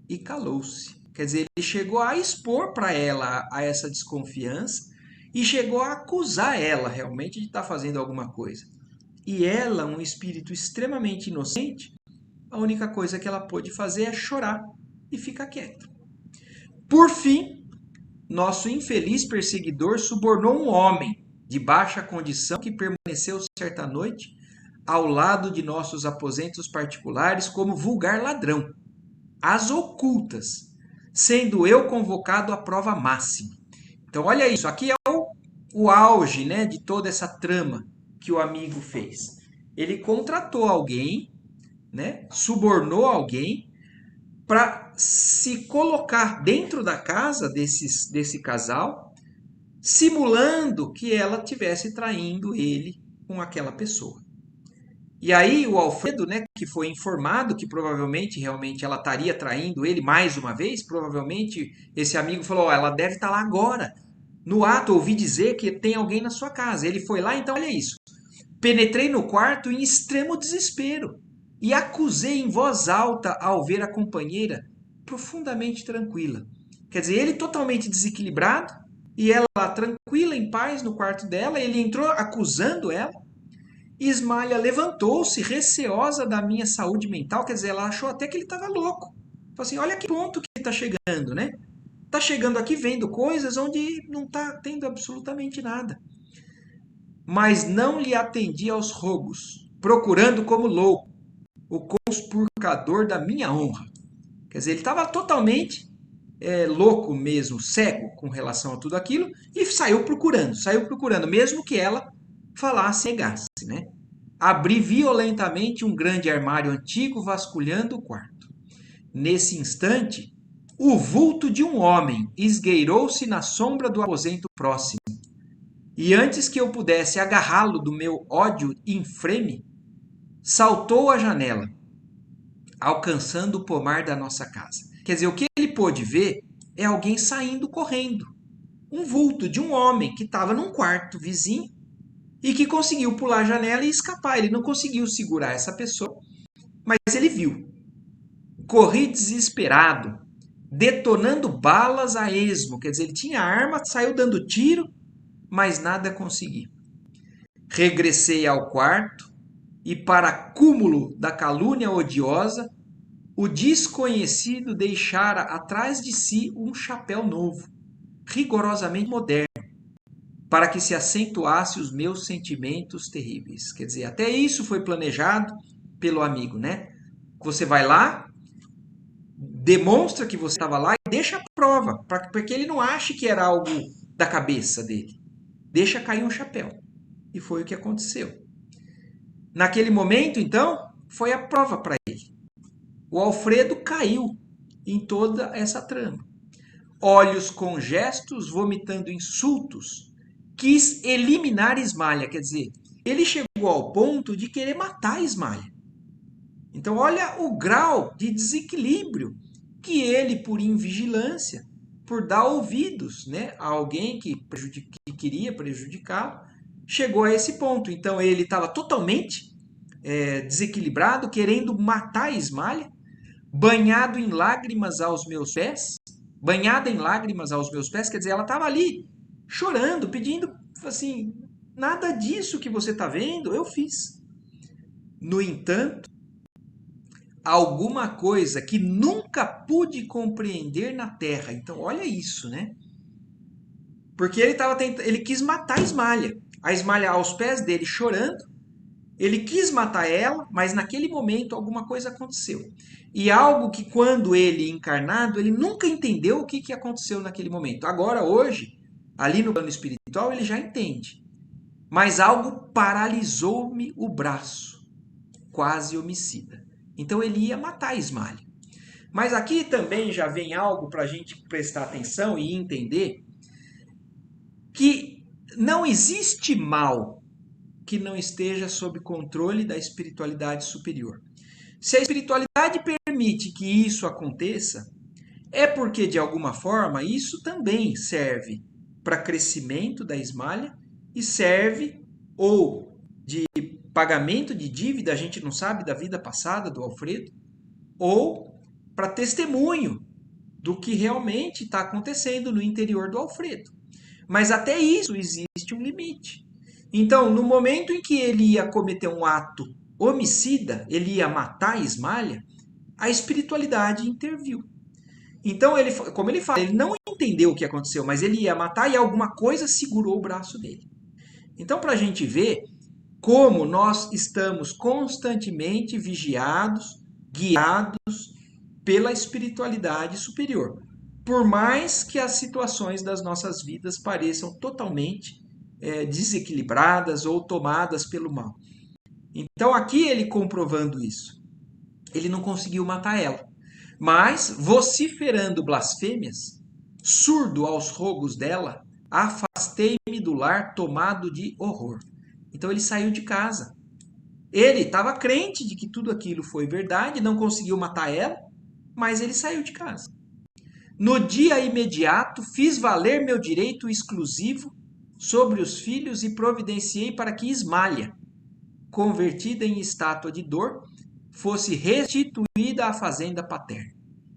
e calou-se. Quer dizer, ele chegou a expor para ela a essa desconfiança e chegou a acusar ela realmente de estar fazendo alguma coisa. E ela, um espírito extremamente inocente, a única coisa que ela pôde fazer é chorar e ficar quieta. Por fim, nosso infeliz perseguidor subornou um homem de baixa condição que permaneceu certa noite ao lado de nossos aposentos particulares como vulgar ladrão, às ocultas, sendo eu convocado à prova máxima. Então, olha isso, aqui é o auge, né, de toda essa trama que o amigo fez. Ele contratou alguém, né, subornou alguém para se colocar dentro da casa desse casal, simulando que ela estivesse traindo ele com aquela pessoa. E aí o Alfredo, né, que foi informado que provavelmente realmente ela estaria traindo ele mais uma vez, provavelmente esse amigo falou, ela deve estar lá agora. No ato ouvi dizer que tem alguém na sua casa. Ele foi lá, então olha isso. Penetrei no quarto em extremo desespero e acusei em voz alta ao ver a companheira profundamente tranquila. Quer dizer, ele totalmente desequilibrado e ela tranquila, em paz no quarto dela. Ele entrou acusando ela. Ismália levantou-se, receosa da minha saúde mental. Quer dizer, ela achou até que ele estava louco. Falou assim, olha que ponto que está chegando, né? Está chegando aqui vendo coisas onde não está tendo absolutamente nada. Mas não lhe atendi aos rogos, procurando como louco o conspurcador da minha honra. Quer dizer, ele estava totalmente louco mesmo, cego com relação a tudo aquilo, e saiu procurando, mesmo que ela falasse e negasse, né? Abri violentamente um grande armário antigo, vasculhando o quarto. Nesse instante, o vulto de um homem esgueirou-se na sombra do aposento próximo. E antes que eu pudesse agarrá-lo do meu ódio infreme, saltou a janela, alcançando o pomar da nossa casa. Quer dizer, o que ele pôde ver é alguém saindo correndo. Um vulto de um homem que estava num quarto vizinho e que conseguiu pular a janela e escapar. Ele não conseguiu segurar essa pessoa, mas ele viu. Corri desesperado detonando balas a esmo. Quer dizer, ele tinha arma, saiu dando tiro, mas nada consegui. Regressei ao quarto e, para cúmulo da calúnia odiosa, o desconhecido deixara atrás de si um chapéu novo, rigorosamente moderno, para que se acentuasse os meus sentimentos terríveis. Quer dizer, até isso foi planejado pelo amigo, né? Você vai lá, demonstra que você estava lá e deixa a prova, para que ele não ache que era algo da cabeça dele. Deixa cair um chapéu. E foi o que aconteceu. Naquele momento, então, foi a prova para ele. O Alfredo caiu em toda essa trama. Olhos com gestos, vomitando insultos, quis eliminar Ismalha. Quer dizer, ele chegou ao ponto de querer matar Ismalha. Então, olha o grau de desequilíbrio que ele, por invigilância, por dar ouvidos, né, a alguém que queria prejudicá-lo, chegou a esse ponto. Então, ele estava totalmente desequilibrado, querendo matar Ismalha, banhado em lágrimas aos meus pés, banhada em lágrimas aos meus pés, quer dizer, ela estava ali chorando, pedindo assim, nada disso que você está vendo, eu fiz. No entanto, alguma coisa que nunca pude compreender na Terra. Então, olha isso, né? Porque ele quis matar a Ismalha. A Ismalha aos pés dele chorando. Ele quis matar ela, mas naquele momento alguma coisa aconteceu. E algo que quando ele encarnado, ele nunca entendeu o que aconteceu naquele momento. Agora, hoje, ali no plano espiritual, ele já entende. Mas algo paralisou-me o braço, quase homicida. Então ele ia matar Ismalha. Mas aqui também já vem algo para a gente prestar atenção e entender que não existe mal que não esteja sob controle da espiritualidade superior. Se a espiritualidade permite que isso aconteça, é porque, de alguma forma, isso também serve para crescimento da Ismalha e serve ou de pagamento de dívida, a gente não sabe da vida passada do Alfredo, ou para testemunho do que realmente está acontecendo no interior do Alfredo. Mas até isso existe um limite. Então, no momento em que ele ia cometer um ato homicida, ele ia matar a Ismalha, a espiritualidade interviu. Então, ele, como ele fala, ele não entendeu o que aconteceu, mas ele ia matar e alguma coisa segurou o braço dele. Então, para a gente ver como nós estamos constantemente vigiados, guiados pela espiritualidade superior. Por mais que as situações das nossas vidas pareçam totalmente desequilibradas ou tomadas pelo mal. Então, aqui ele comprovando isso. Ele não conseguiu matar ela. Mas, vociferando blasfêmias, surdo aos rogos dela, afastei-me do lar tomado de horror. Então ele saiu de casa. Ele estava crente de que tudo aquilo foi verdade, não conseguiu matar ela, mas ele saiu de casa. No dia imediato, fiz valer meu direito exclusivo sobre os filhos e providenciei para que Ismalha, convertida em estátua de dor, fosse restituída à fazenda paterna.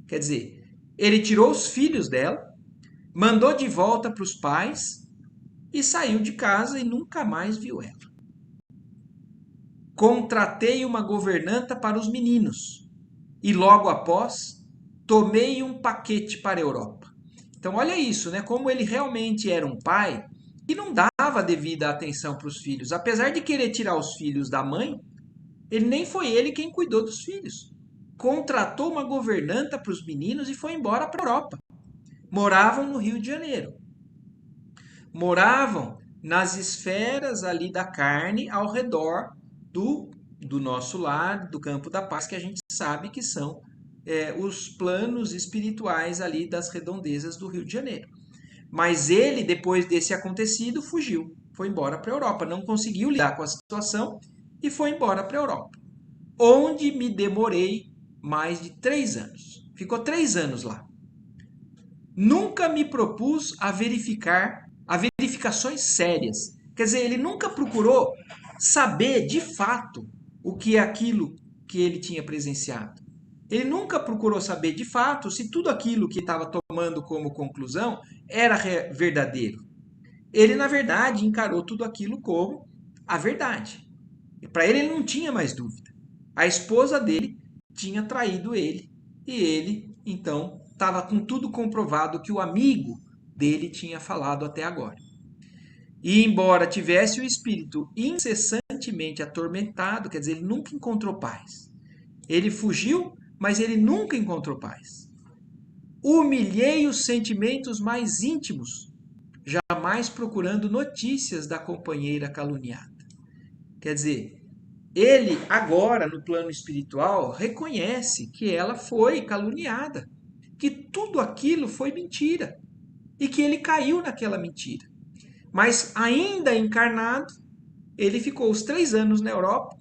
Quer dizer, ele tirou os filhos dela, mandou de volta para os pais e saiu de casa e nunca mais viu ela. Contratei uma governanta para os meninos e logo após tomei um paquete para a Europa. Então olha isso, né? Como ele realmente era um pai que não dava devida atenção para os filhos. Apesar de querer tirar os filhos da mãe, ele nem foi ele quem cuidou dos filhos. Contratou uma governanta para os meninos e foi embora para a Europa. Moravam no Rio de Janeiro. Moravam nas esferas ali da carne ao redor do nosso lar, do campo da paz, que a gente sabe que são os planos espirituais ali das redondezas do Rio de Janeiro. Mas ele, depois desse acontecido, fugiu, foi embora para a Europa, não conseguiu lidar com a situação e foi embora para a Europa, onde me demorei mais de 3 anos. Ficou 3 anos lá. Nunca me propus a verificações sérias. Quer dizer, ele nunca procurou saber de fato o que é aquilo que ele tinha presenciado. Ele nunca procurou saber de fato se tudo aquilo que estava tomando como conclusão era verdadeiro. Ele, na verdade, encarou tudo aquilo como a verdade. Para ele não tinha mais dúvida. A esposa dele tinha traído ele e ele, então, estava com tudo comprovado que o amigo dele tinha falado até agora. E embora tivesse o espírito incessantemente atormentado, quer dizer, ele nunca encontrou paz. Ele fugiu, mas ele nunca encontrou paz. Humilhei os sentimentos mais íntimos, jamais procurando notícias da companheira caluniada. Quer dizer, ele agora, no plano espiritual, reconhece que ela foi caluniada, que tudo aquilo foi mentira e que ele caiu naquela mentira. Mas ainda encarnado, ele ficou os 3 anos na Europa,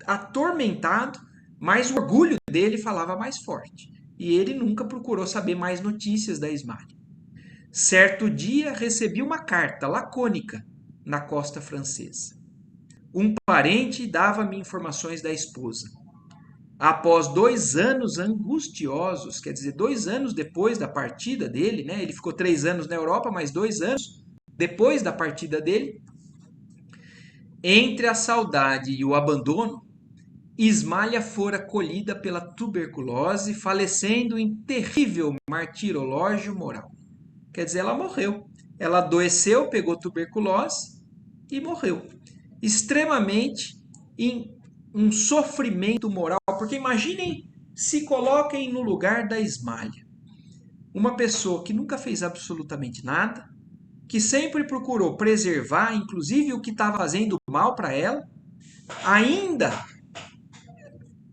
atormentado, mas o orgulho dele falava mais forte. E ele nunca procurou saber mais notícias da Ismália. Certo dia recebi uma carta lacônica na costa francesa. Um parente dava-me informações da esposa. Após 2 anos angustiosos, quer dizer, 2 anos depois da partida dele, né? Ele ficou 3 anos na Europa, mas 2 anos depois da partida dele, entre a saudade e o abandono, Ismália fora colhida pela tuberculose, falecendo em terrível martirológio moral. Quer dizer, ela morreu. Ela adoeceu, pegou tuberculose e morreu. Extremamente em um sofrimento moral. Porque imaginem, se coloquem no lugar da Ismália. Uma pessoa que nunca fez absolutamente nada, que sempre procurou preservar, inclusive o que estava fazendo mal para ela, ainda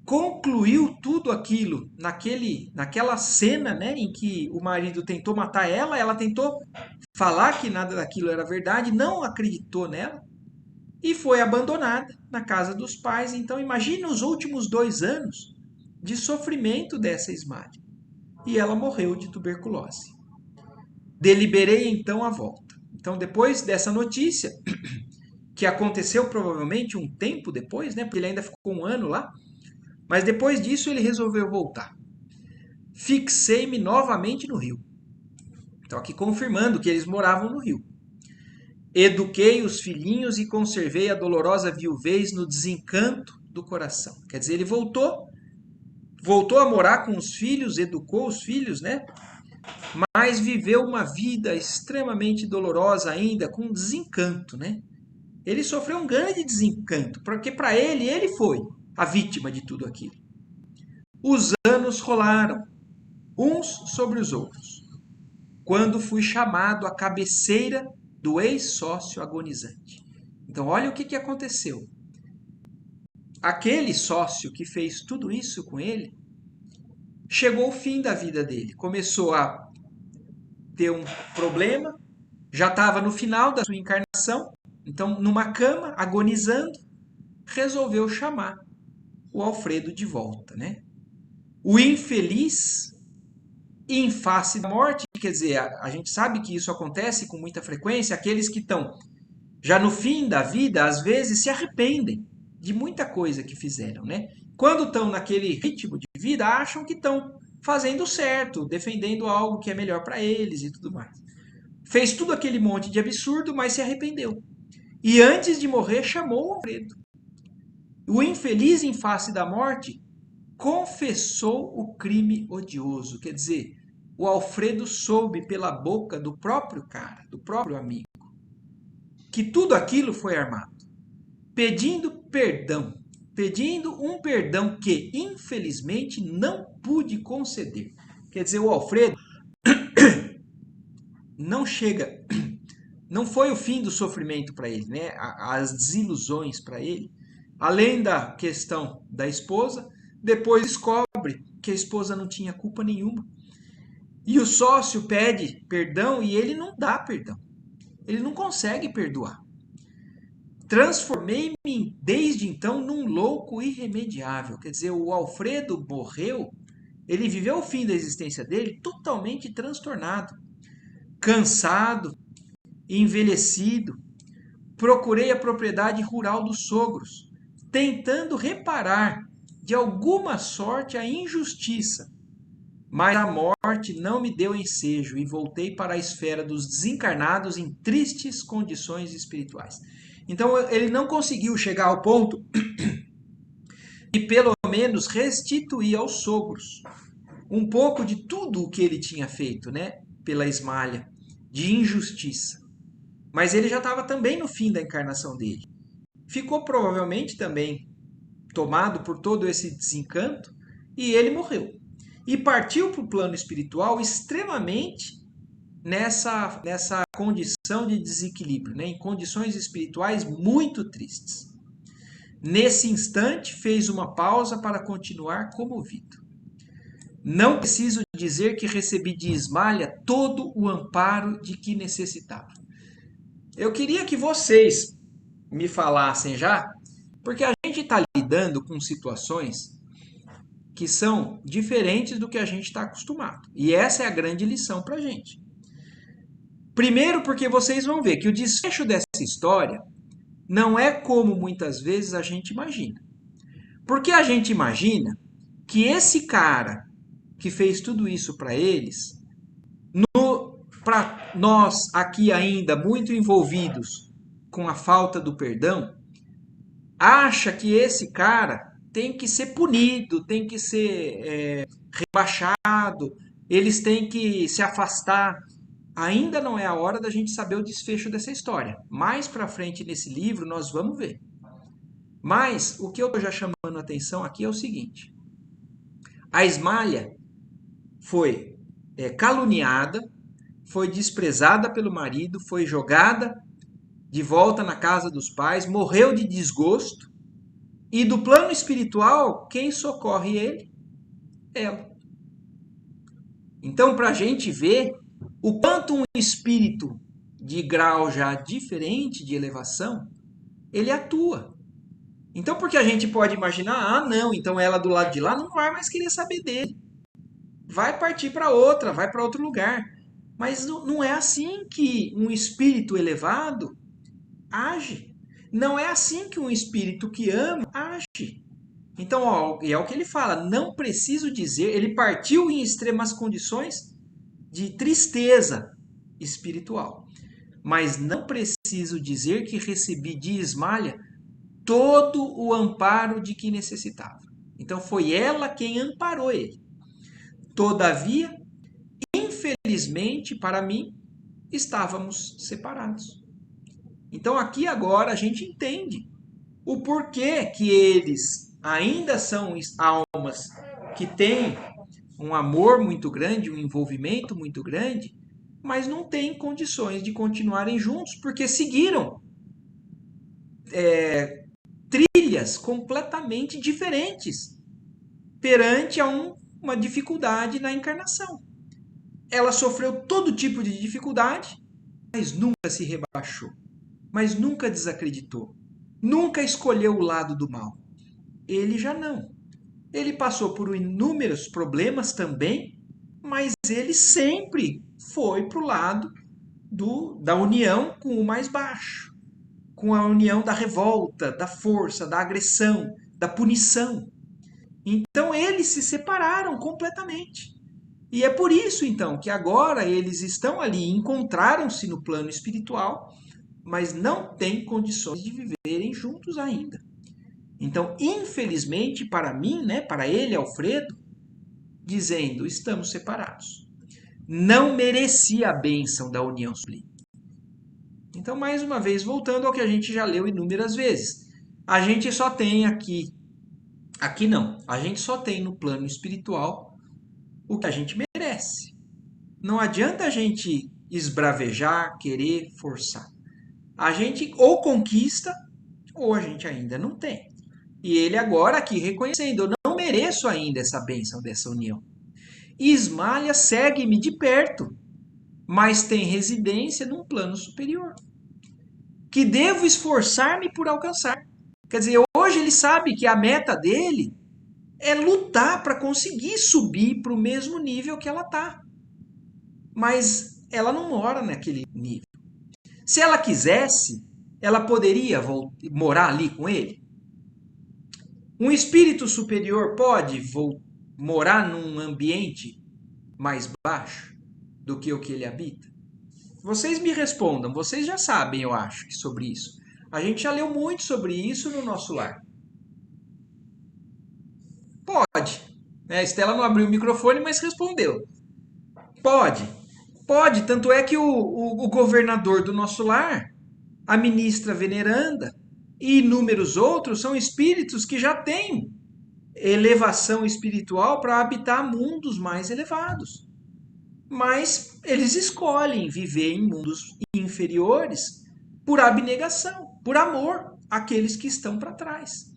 concluiu tudo aquilo naquela cena, né, em que o marido tentou matar ela, ela tentou falar que nada daquilo era verdade, não acreditou nela e foi abandonada na casa dos pais. Então imagine os últimos 2 anos de sofrimento dessa Ismália. E ela morreu de tuberculose. Deliberei então a volta. Então depois dessa notícia, que aconteceu provavelmente um tempo depois, né, porque ele ainda ficou 1 ano lá, mas depois disso ele resolveu voltar. Fixei-me novamente no Rio. Então aqui confirmando que eles moravam no Rio. Eduquei os filhinhos e conservei a dolorosa viuvez no desencanto do coração. Quer dizer, ele voltou a morar com os filhos, educou os filhos, né? Mas viveu uma vida extremamente dolorosa ainda, com desencanto, né? Ele sofreu um grande desencanto, porque para ele foi a vítima de tudo aquilo. Os anos rolaram, uns sobre os outros, quando fui chamado à cabeceira do ex-sócio agonizante. Então, olha o que aconteceu. Aquele sócio que fez tudo isso com ele, chegou o fim da vida dele. Começou a ter um problema, já estava no final da sua encarnação, então, numa cama, agonizando, resolveu chamar o Alfredo de volta, né? O infeliz, em face da morte, quer dizer, a gente sabe que isso acontece com muita frequência, aqueles que estão já no fim da vida, às vezes se arrependem de muita coisa que fizeram, né? Quando estão naquele ritmo de vida, acham que estão fazendo certo, defendendo algo que é melhor para eles e tudo mais. Fez tudo aquele monte de absurdo, mas se arrependeu. E antes de morrer, chamou o Alfredo. O infeliz, em face da morte, confessou o crime odioso. Quer dizer, o Alfredo soube pela boca do próprio cara, do próprio amigo, que tudo aquilo foi armado, pedindo um perdão que, infelizmente, não pude conceder. Quer dizer, o Alfredo não foi o fim do sofrimento para ele, né? As desilusões para ele, além da questão da esposa, depois descobre que a esposa não tinha culpa nenhuma. E o sócio pede perdão e ele não dá perdão. Ele não consegue perdoar. Transformei-me desde então num louco irremediável. Quer dizer, o Alfredo morreu, ele viveu o fim da existência dele totalmente transtornado, cansado, envelhecido. Procurei a propriedade rural dos sogros, tentando reparar de alguma sorte a injustiça, mas a morte não me deu ensejo e voltei para a esfera dos desencarnados em tristes condições espirituais. Então ele não conseguiu chegar ao ponto de pelo menos restituir aos sogros um pouco de tudo o que ele tinha feito, né, pela esmalha, de injustiça. Mas ele já estava também no fim da encarnação dele. Ficou provavelmente também tomado por todo esse desencanto e ele morreu. E partiu para o plano espiritual extremamente nessa condição de desequilíbrio, né? Em condições espirituais muito tristes. Nesse instante, fez uma pausa para continuar comovido. Não preciso dizer que recebi de Ismalha todo o amparo de que necessitava. Eu queria que vocês me falassem já, porque a gente está lidando com situações que são diferentes do que a gente está acostumado. E essa é a grande lição para a gente. Primeiro, porque vocês vão ver que o desfecho dessa história não é como muitas vezes a gente imagina. Porque a gente imagina que esse cara que fez tudo isso para eles, para nós aqui ainda muito envolvidos com a falta do perdão, acha que esse cara tem que ser punido, tem que ser rebaixado, eles têm que se afastar. Ainda não é a hora da gente saber o desfecho dessa história. Mais para frente nesse livro nós vamos ver. Mas o que eu estou já chamando a atenção aqui é o seguinte: a Ismalha foi caluniada, foi desprezada pelo marido, foi jogada de volta na casa dos pais, morreu de desgosto, e do plano espiritual, quem socorre ele? Ela. Então, para a gente ver o quanto um espírito de grau já diferente de elevação, ele atua. Então, porque a gente pode imaginar, ah, não, então ela do lado de lá não vai mais querer saber dele. Vai partir para outra, vai para outro lugar. Mas não é assim que um espírito elevado age. Não é assim que um espírito que ama age. Então, ó, é o que ele fala, não preciso dizer, ele partiu em extremas condições de tristeza espiritual. Mas não preciso dizer que recebi de Ismalha todo o amparo de que necessitava. Então foi ela quem amparou ele. Todavia, infelizmente para mim, estávamos separados. Então aqui agora a gente entende o porquê que eles ainda são almas que têm um amor muito grande, um envolvimento muito grande, mas não têm condições de continuarem juntos, porque seguiram trilhas completamente diferentes perante a uma dificuldade na encarnação. Ela sofreu todo tipo de dificuldade, mas nunca se rebaixou, mas nunca desacreditou, nunca escolheu o lado do mal. Ele já não. Ele passou por inúmeros problemas também, mas ele sempre foi para o lado da união com o mais baixo, com a união da revolta, da força, da agressão, da punição. Então eles se separaram completamente. E é por isso então que agora eles estão ali, encontraram-se no plano espiritual, mas não têm condições de viverem juntos ainda. Então, infelizmente para mim, né, para ele, Alfredo, dizendo, estamos separados. Não merecia a bênção da união sublime. Então, mais uma vez, voltando ao que a gente já leu inúmeras vezes. A gente só tem aqui não, a gente só tem no plano espiritual o que a gente merece. Não adianta a gente esbravejar, querer, forçar. A gente ou conquista ou a gente ainda não tem. E ele agora aqui reconhecendo, eu não mereço ainda essa bênção dessa união. Ismalha segue-me de perto, mas tem residência num plano superior, que devo esforçar-me por alcançar. Quer dizer, hoje ele sabe que a meta dele é lutar para conseguir subir para o mesmo nível que ela está. Mas ela não mora naquele nível. Se ela quisesse, ela poderia morar ali com ele? Um espírito superior pode morar num ambiente mais baixo do que o que ele habita? Vocês me respondam, vocês já sabem, eu acho, sobre isso. A gente já leu muito sobre isso no nosso lar. Pode. A Estela não abriu o microfone, mas respondeu. Pode. Pode. Tanto é que o governador do nosso lar, a ministra veneranda e inúmeros outros são espíritos que já têm elevação espiritual para habitar mundos mais elevados. Mas eles escolhem viver em mundos inferiores por abnegação, por amor àqueles que estão para trás.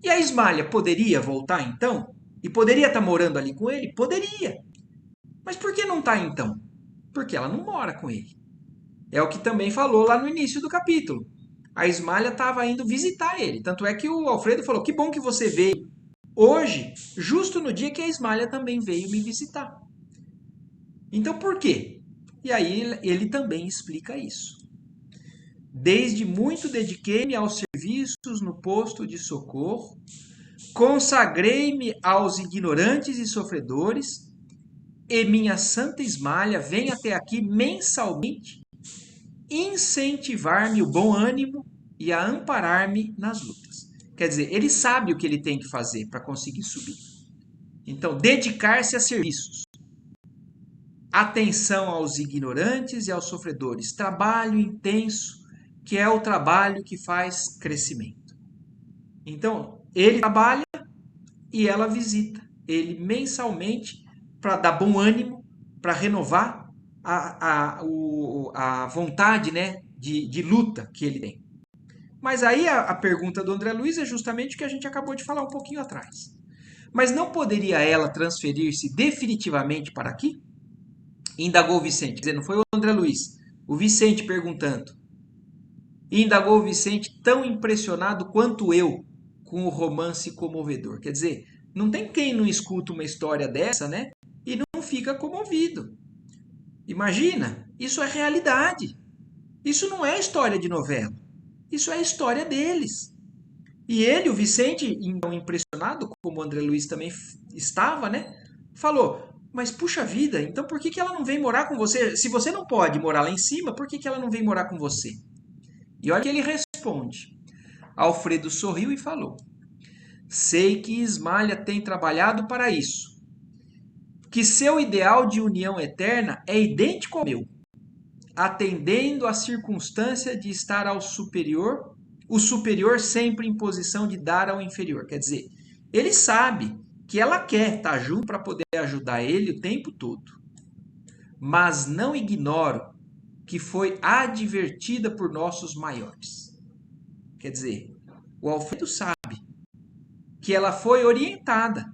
E a Ismália poderia voltar então? E poderia estar morando ali com ele? Poderia. Mas por que não está então? Porque ela não mora com ele. É o que também falou lá no início do capítulo. A Ismália estava indo visitar ele. Tanto é que o Alfredo falou: que bom que você veio hoje, justo no dia que a Ismália também veio me visitar. Então por quê? E aí ele também explica isso. Desde muito dediquei-me aos serviços no posto de socorro, consagrei-me aos ignorantes e sofredores, e minha santa Ismália vem até aqui mensalmente incentivar-me o bom ânimo e a amparar-me nas lutas. Quer dizer, ele sabe o que ele tem que fazer para conseguir subir. Então, dedicar-se a serviços, atenção aos ignorantes e aos sofredores, trabalho intenso, que é o trabalho que faz crescimento. Então, ele trabalha e ela visita ele mensalmente para dar bom ânimo, para renovar a vontade, né, de luta que ele tem. Mas aí a pergunta do André Luiz é justamente o que a gente acabou de falar um pouquinho atrás. Mas não poderia ela transferir-se definitivamente para aqui? Indagou o Vicente. Quer dizer, não foi o André Luiz, o Vicente perguntando. Indagou o Vicente, tão impressionado quanto eu com o romance comovedor. Quer dizer, não tem quem não escuta uma história dessa, né? E não fica comovido. Imagina, isso é realidade. Isso não é história de novela. Isso é a história deles. E ele, o Vicente, então impressionado, como o André Luiz também estava, né? Falou: mas puxa vida, então por que que ela não vem morar com você? Se você não pode morar lá em cima, por que que ela não vem morar com você? E olha que ele responde. Alfredo sorriu e falou: sei que Ismália tem trabalhado para isso, que seu ideal de união eterna é idêntico ao meu, atendendo à circunstância de estar ao superior, o superior sempre em posição de dar ao inferior. Quer dizer, ele sabe que ela quer estar junto para poder ajudar ele o tempo todo. Mas não ignoro que foi advertida por nossos maiores. Quer dizer, o Alfredo sabe que ela foi orientada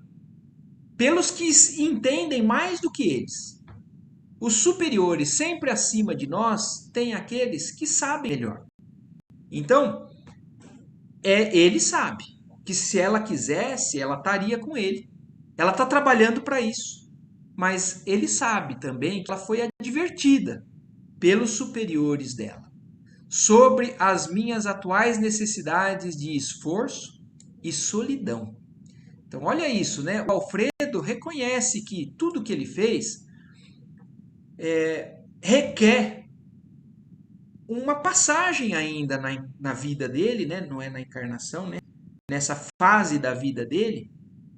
pelos que entendem mais do que eles. Os superiores, sempre acima de nós, têm aqueles que sabem melhor. Então, ele sabe que se ela quisesse, ela estaria com ele. Ela está trabalhando para isso. Mas ele sabe também que ela foi advertida pelos superiores dela sobre as minhas atuais necessidades de esforço e solidão. Então, olha isso, né? O Alfredo reconhece que tudo que ele fez requer uma passagem ainda na vida dele, né? Não é na encarnação, né? Nessa fase da vida dele,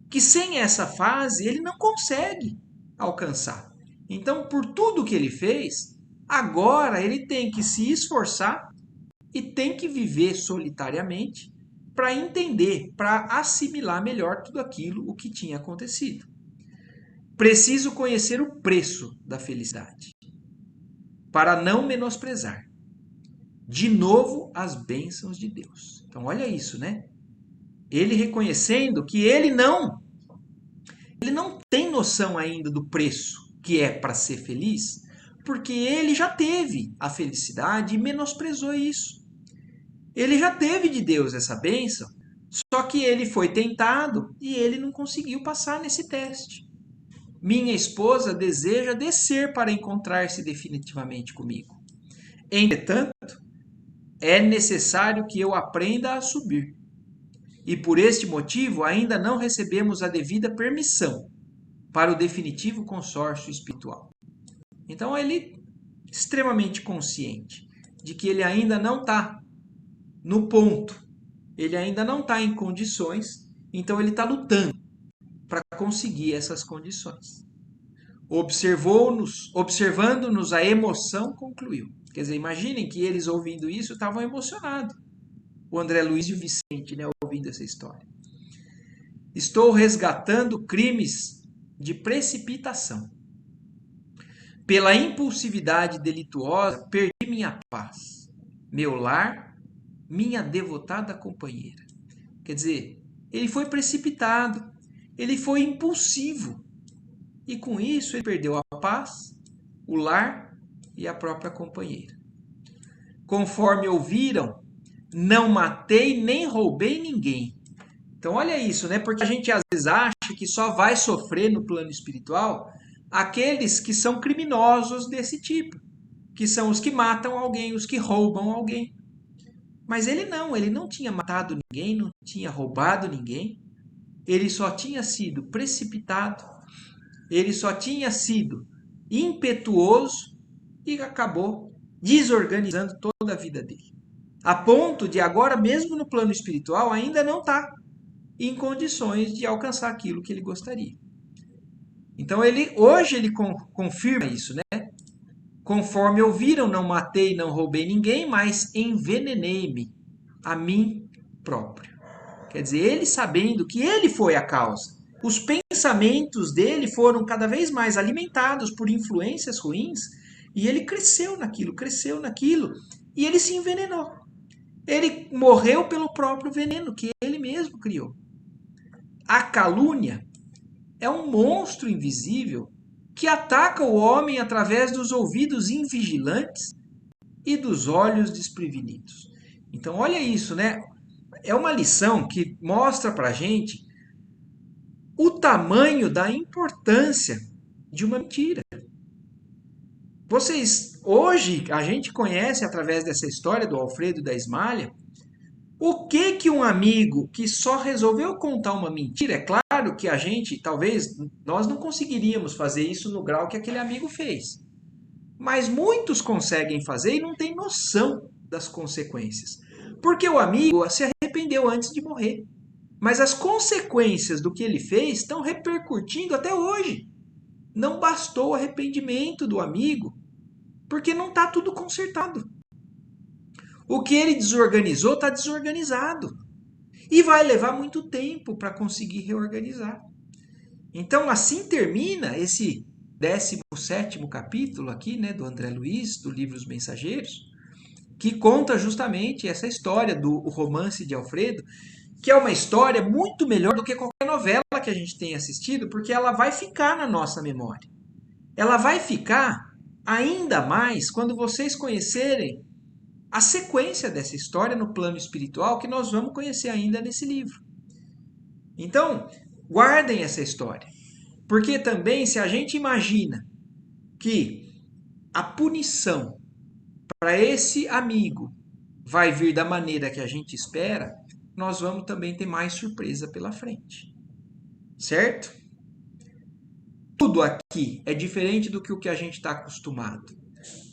que sem essa fase ele não consegue alcançar. Então, por tudo que ele fez, agora ele tem que se esforçar e tem que viver solitariamente para entender, para assimilar melhor tudo aquilo o que tinha acontecido. Preciso conhecer o preço da felicidade para não menosprezar de novo as bênçãos de Deus. Então olha isso, né? Ele reconhecendo que ele não tem noção ainda do preço que é para ser feliz, porque ele já teve a felicidade e menosprezou isso. Ele já teve de Deus essa bênção, só que ele foi tentado e ele não conseguiu passar nesse teste. Minha esposa deseja descer para encontrar-se definitivamente comigo. Entretanto, é necessário que eu aprenda a subir. e por este motivo ainda não recebemos a devida permissão para o definitivo consórcio espiritual. Então ele extremamente consciente de que ele ainda não está no ponto, ele ainda não está em condições, então ele está lutando para conseguir essas condições. Observando-nos a emoção, concluiu. Quer dizer, imaginem que eles ouvindo isso estavam emocionados. O André Luiz e o Vicente, né, ouvindo essa história. Estou resgatando crimes de precipitação. Pela impulsividade delituosa, perdi minha paz, meu lar, minha devotada companheira. Quer dizer, ele foi precipitado, ele foi impulsivo. E com isso ele perdeu a paz, o lar e a própria companheira. Conforme ouviram, não matei nem roubei ninguém. Então olha isso, né? Porque a gente às vezes acha que só vai sofrer no plano espiritual aqueles que são criminosos desse tipo, que são os que matam alguém, os que roubam alguém. Mas ele não tinha matado ninguém, não tinha roubado ninguém. Ele só tinha sido precipitado, ele só tinha sido impetuoso e acabou desorganizando toda a vida dele. A ponto de agora, mesmo no plano espiritual, ainda não estar em condições de alcançar aquilo que ele gostaria. Então hoje ele confirma isso, né? Conforme ouviram, não matei, não roubei ninguém, mas envenenei-me a mim próprio. Quer dizer, ele sabendo que ele foi a causa. Os pensamentos dele foram cada vez mais alimentados por influências ruins e ele cresceu naquilo e ele se envenenou. Ele morreu pelo próprio veneno que ele mesmo criou. A calúnia é um monstro invisível que ataca o homem através dos ouvidos invigilantes e dos olhos desprevenidos. Então, olha isso, né? É uma lição que mostra pra gente o tamanho da importância de uma mentira. Hoje, a gente conhece através dessa história do Alfredo e da Ismália, o que um amigo que só resolveu contar uma mentira, é claro que a gente, talvez, nós não conseguiríamos fazer isso no grau que aquele amigo fez. Mas muitos conseguem fazer e não têm noção das consequências. Porque o amigo se arrependeu antes de morrer. Mas as consequências do que ele fez estão repercutindo até hoje. Não bastou o arrependimento do amigo, porque não está tudo consertado. O que ele desorganizou está desorganizado. E vai levar muito tempo para conseguir reorganizar. Então, assim termina esse 17º capítulo aqui, né, do André Luiz, do livro Os Mensageiros, que conta justamente essa história do romance de Alfredo, que é uma história muito melhor do que qualquer novela que a gente tenha assistido, porque ela vai ficar na nossa memória. Ela vai ficar ainda mais quando vocês conhecerem a sequência dessa história no plano espiritual, que nós vamos conhecer ainda nesse livro. Então, guardem essa história. Porque também, se a gente imagina que a punição para esse amigo vai vir da maneira que a gente espera, nós vamos também ter mais surpresa pela frente. Certo? Tudo aqui é diferente do que o que a gente está acostumado.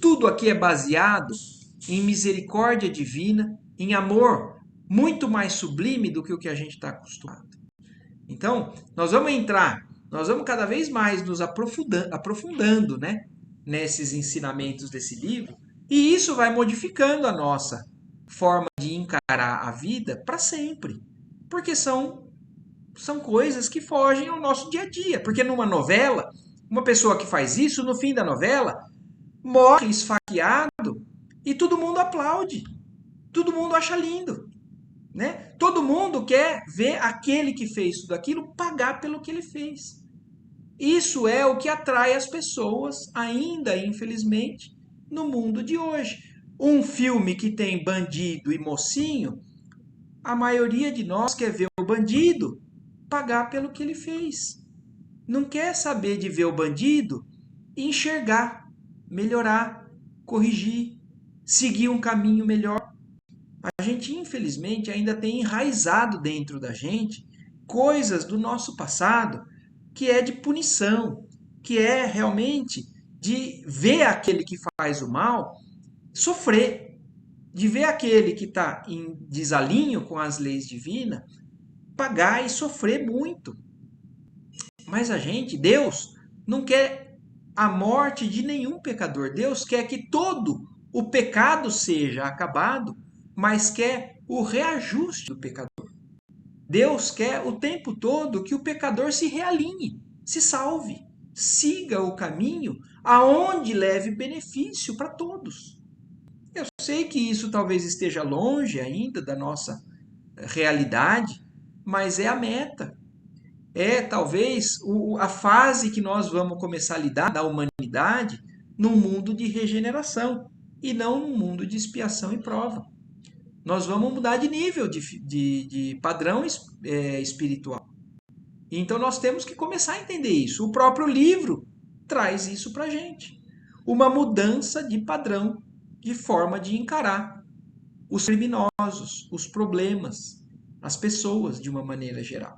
Tudo aqui é baseado em misericórdia divina, em amor muito mais sublime do que o que a gente está acostumado. Então, nós vamos cada vez mais nos aprofundando, né, nesses ensinamentos desse livro, e isso vai modificando a nossa forma de encarar a vida para sempre. Porque são coisas que fogem ao nosso dia a dia. Porque numa novela, uma pessoa que faz isso, no fim da novela, morre esfaqueado e todo mundo aplaude. Todo mundo acha lindo. Né? Todo mundo quer ver aquele que fez tudo aquilo pagar pelo que ele fez. Isso é o que atrai as pessoas, ainda infelizmente, no mundo de hoje. Um filme que tem bandido e mocinho, a maioria de nós quer ver o bandido pagar pelo que ele fez. Não quer saber de ver o bandido e enxergar, melhorar, corrigir, seguir um caminho melhor. A gente, infelizmente, ainda tem enraizado dentro da gente coisas do nosso passado que é de punição, que é realmente de ver aquele que faz o mal sofrer, de ver aquele que está em desalinho com as leis divinas pagar e sofrer muito. Mas a gente, Deus, não quer a morte de nenhum pecador. Deus quer que todo o pecado seja acabado, mas quer o reajuste do pecador. Deus quer o tempo todo que o pecador se realinhe, se salve, siga o caminho aonde leve benefício para todos. Eu sei que isso talvez esteja longe ainda da nossa realidade, mas é a meta. É talvez a fase que nós vamos começar a lidar da humanidade num mundo de regeneração e não num mundo de expiação e prova. Nós vamos mudar de nível, de padrão espiritual. Então nós temos que começar a entender isso. O próprio livro traz isso para a gente. Uma mudança de padrão, de forma de encarar os criminosos, os problemas, as pessoas de uma maneira geral.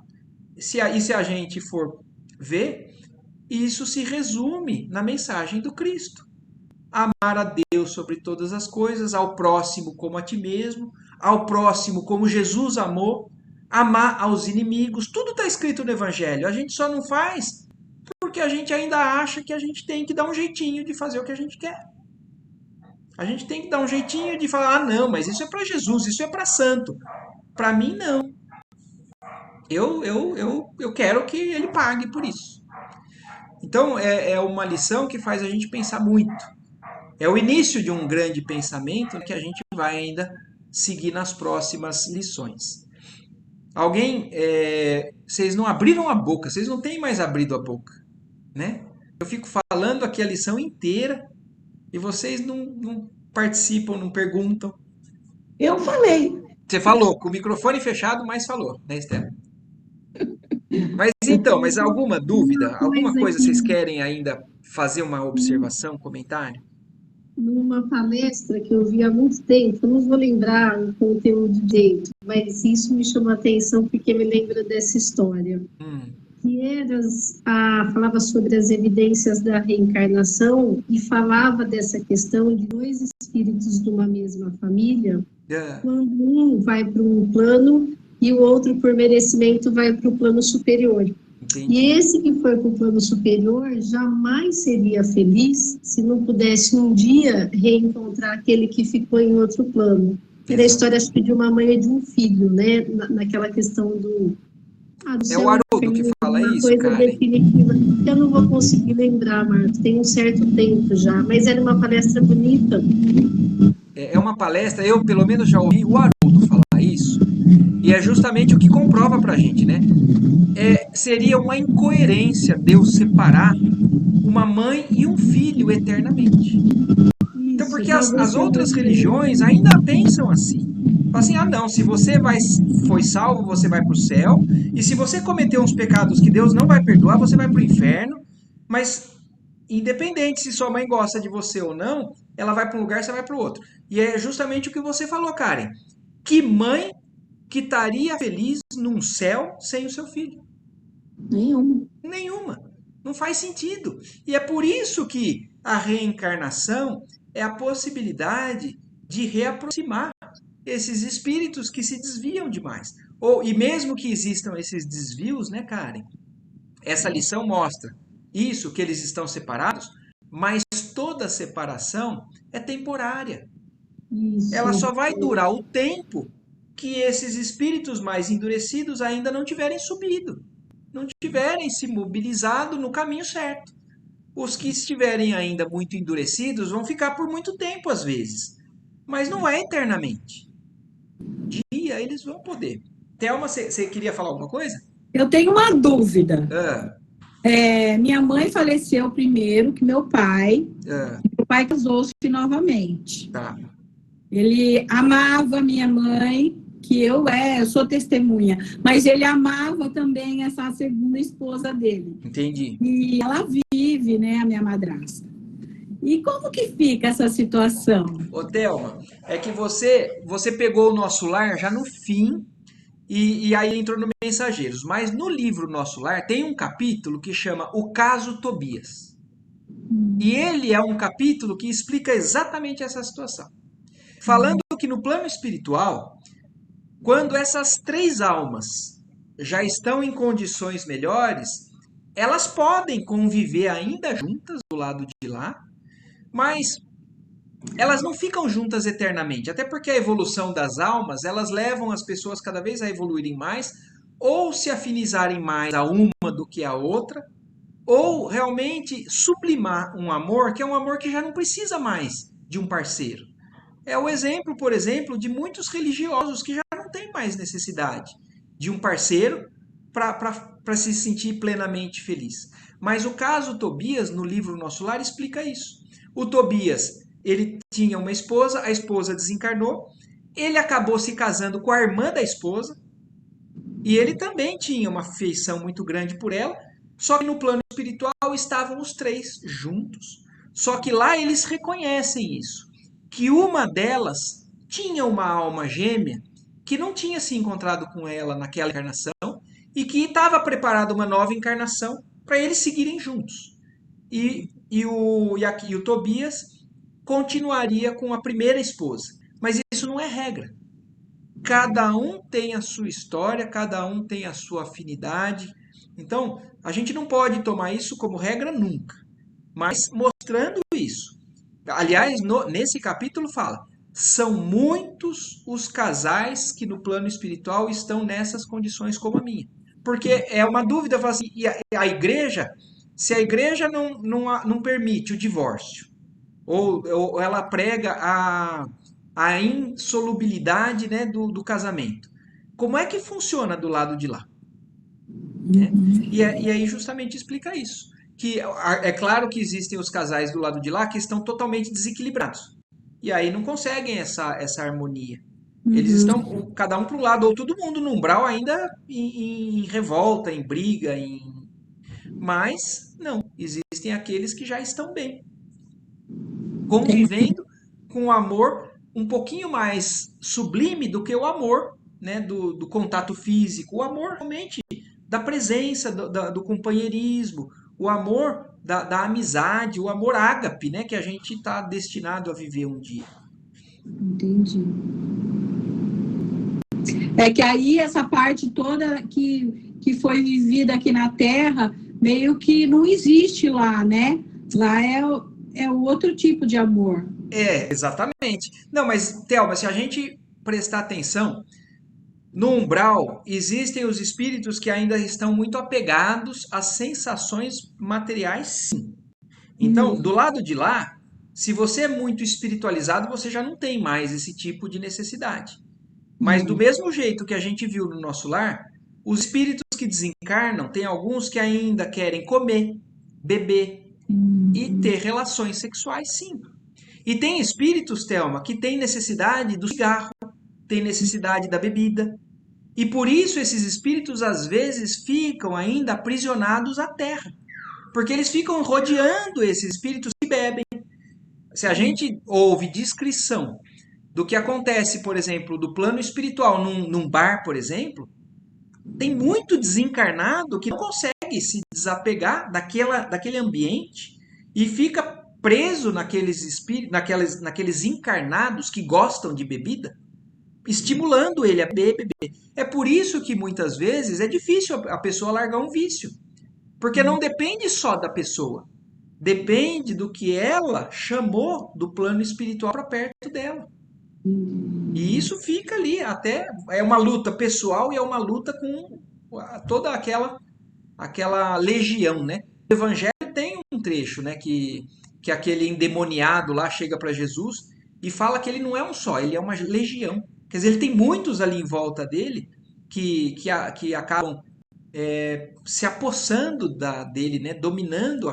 E se a gente for ver, isso se resume na mensagem do Cristo. Amar a Deus sobre todas as coisas, ao próximo como a ti mesmo, ao próximo como Jesus amou, amar aos inimigos, tudo está escrito no Evangelho. A gente só não faz porque a gente ainda acha que a gente tem que dar um jeitinho de fazer o que a gente quer. A gente tem que dar um jeitinho de falar, ah, não, mas isso é para Jesus, isso é para santo. Para mim, não. Eu quero que ele pague por isso. Então, é uma lição que faz a gente pensar muito. É o início de um grande pensamento que a gente vai ainda seguir nas próximas lições. Alguém, vocês não abriram a boca, vocês não têm mais abrido a boca, né? Eu fico falando aqui a lição inteira e vocês não participam, não perguntam. Eu falei. Você falou, com o microfone fechado, mas falou, né, Estela? Mas então, mas alguma dúvida? Uma Alguma coisa coisa vocês que querem ainda fazer uma observação, comentário? numa palestra que eu vi há muito tempo, eu não vou lembrar o conteúdo direito, mas isso me chamou a atenção porque me lembra dessa história. Que falava sobre as evidências da reencarnação e falava dessa questão de dois espíritos de uma mesma família, quando um vai para um plano e o outro, por merecimento, vai para o plano superior. Entendi. E esse que foi para o plano superior jamais seria feliz se não pudesse um dia reencontrar aquele que ficou em outro plano. Era a história, acho que, de uma mãe e de um filho, né? Naquela questão do É o Haroldo que fala isso, coisa Karen? definitiva. Eu não vou conseguir lembrar, Marcos, tem um certo tempo já, mas era uma palestra bonita. É uma palestra, eu pelo menos já ouvi o Haroldo falar isso, e é justamente o que comprova pra gente, né? Seria uma incoerência Deus separar uma mãe e um filho eternamente. Então, porque as outras religiões ainda pensam assim. Falam assim, ah não, se você foi salvo, você vai para o céu, e se você cometeu uns pecados que Deus não vai perdoar, você vai para o inferno, mas independente se sua mãe gosta de você ou não, ela vai para um lugar, você vai para o outro. E é justamente o que você falou, Karen. Que mãe que estaria feliz num céu sem o seu filho? Nenhum. Nenhuma. Não faz sentido. E é por isso que a reencarnação é a possibilidade de reaproximar esses espíritos que se desviam demais. E mesmo que existam esses desvios, né, Karen? Essa lição mostra isso, que eles estão separados, mas toda separação é temporária. Isso. Ela só vai durar o tempo que esses espíritos mais endurecidos ainda não tiverem subido, não tiverem se mobilizado no caminho certo. Os que estiverem ainda muito endurecidos vão ficar por muito tempo às vezes, mas não é eternamente. Um dia eles vão poder. Thelma, você queria falar alguma coisa? Eu tenho uma dúvida. Ah, Minha mãe faleceu primeiro que meu pai. ah, Meu pai casou-se novamente. tá, Ele amava minha mãe, que eu sou testemunha, mas ele amava também essa segunda esposa dele. entendi. E ela vive, né, a minha madrasta. E como que fica essa situação? Ô, Thelma, é que você pegou o Nosso Lar já no fim e aí entrou no Mensageiros. Mas no livro Nosso Lar tem um capítulo que chama O Caso Tobias. E ele é um capítulo que explica exatamente essa situação. Falando que no plano espiritual, quando essas três almas já estão em condições melhores, elas podem conviver ainda juntas do lado de lá, mas elas não ficam juntas eternamente, até porque a evolução das almas, elas levam as pessoas cada vez a evoluírem mais, ou se afinizarem mais a uma do que a outra, ou realmente sublimar um amor, que é um amor que já não precisa mais de um parceiro. É o exemplo, por exemplo, de muitos religiosos que já não têm mais necessidade de um parceiro para se sentir plenamente feliz. Mas o caso Tobias, no livro Nosso Lar, explica isso. O Tobias, ele tinha uma esposa, a esposa desencarnou, ele acabou se casando com a irmã da esposa, e ele também tinha uma afeição muito grande por ela, só que no plano espiritual estavam os três juntos. Só que lá eles reconhecem isso, que uma delas tinha uma alma gêmea que não tinha se encontrado com ela naquela encarnação e que estava preparada uma nova encarnação para eles seguirem juntos. E o Tobias continuaria com a primeira esposa. Mas isso não é regra. Cada um tem a sua história, cada um tem a sua afinidade. Então, a gente não pode tomar isso como regra nunca, mas mostrando isso. Aliás, nesse capítulo fala: são muitos os casais que no plano espiritual estão nessas condições como a minha. Porque é uma dúvida, fala assim, e a igreja, se a igreja não permite o divórcio, ou ela prega a insolubilidade, né, do casamento, como é que funciona do lado de lá? Né? E aí justamente explica isso. Que é claro que existem os casais do lado de lá que estão totalmente desequilibrados. E aí não conseguem essa harmonia. Eles estão, cada um para o lado, ou todo mundo no umbral ainda em revolta, em briga, mas não, existem aqueles que já estão bem, convivendo com o amor um pouquinho mais sublime do que o amor, né, do contato físico, o amor realmente da presença, do companheirismo, o amor da amizade, o amor ágape, né, que a gente está destinado a viver um dia. Entendi. É que aí essa parte toda que foi vivida aqui na Terra, meio que não existe lá, né? Lá é outro tipo de amor. Exatamente. Não, mas, Thelma, se a gente prestar atenção, no umbral existem os espíritos que ainda estão muito apegados às sensações materiais, sim. Então, do lado de lá, se você é muito espiritualizado, você já não tem mais esse tipo de necessidade. Mas do mesmo jeito que a gente viu no Nosso Lar, os espíritos que desencarnam, tem alguns que ainda querem comer, beber e ter relações sexuais, sim. E tem espíritos, Thelma, que têm necessidade do cigarro, tem necessidade da bebida. E por isso esses espíritos às vezes ficam ainda aprisionados à terra. Porque eles ficam rodeando esses espíritos que bebem. Se a gente ouve descrição do que acontece, por exemplo, do plano espiritual num bar, por exemplo, tem muito desencarnado que não consegue se desapegar daquele ambiente e fica preso naqueles espíritos, naqueles encarnados que gostam de bebida, estimulando ele a beber. É por isso que muitas vezes é difícil a pessoa largar um vício, porque não depende só da pessoa, depende do que ela chamou do plano espiritual para perto dela. E isso fica ali, até é uma luta pessoal e é uma luta com toda aquela legião, né? O Evangelho tem um trecho, né, que aquele endemoniado lá chega para Jesus e fala que ele não é um só, ele é uma legião. Quer dizer, ele tem muitos ali em volta dele que acabam se apossando dele, né, dominando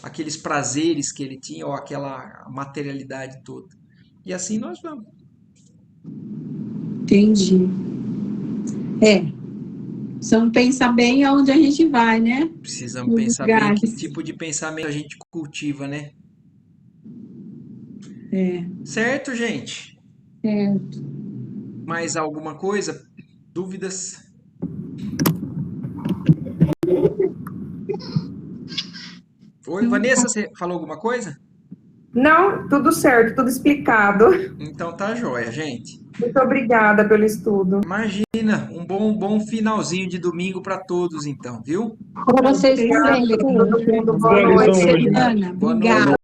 aqueles prazeres que ele tinha ou aquela materialidade toda. E assim nós vamos. Entendi. Precisamos pensar bem aonde a gente vai, né? Precisamos No pensar bem lugar. que tipo de pensamento a gente cultiva, né? Certo, gente? Certo. Mais alguma coisa? Dúvidas? Oi, Vanessa, você falou alguma coisa? Não, tudo certo, tudo explicado. Então tá joia, gente. Muito obrigada pelo estudo. Imagina, um bom finalzinho de domingo para todos, então, viu? Para vocês também. Todo mundo, boa Boa noite. semana. Boa Obrigada. noite.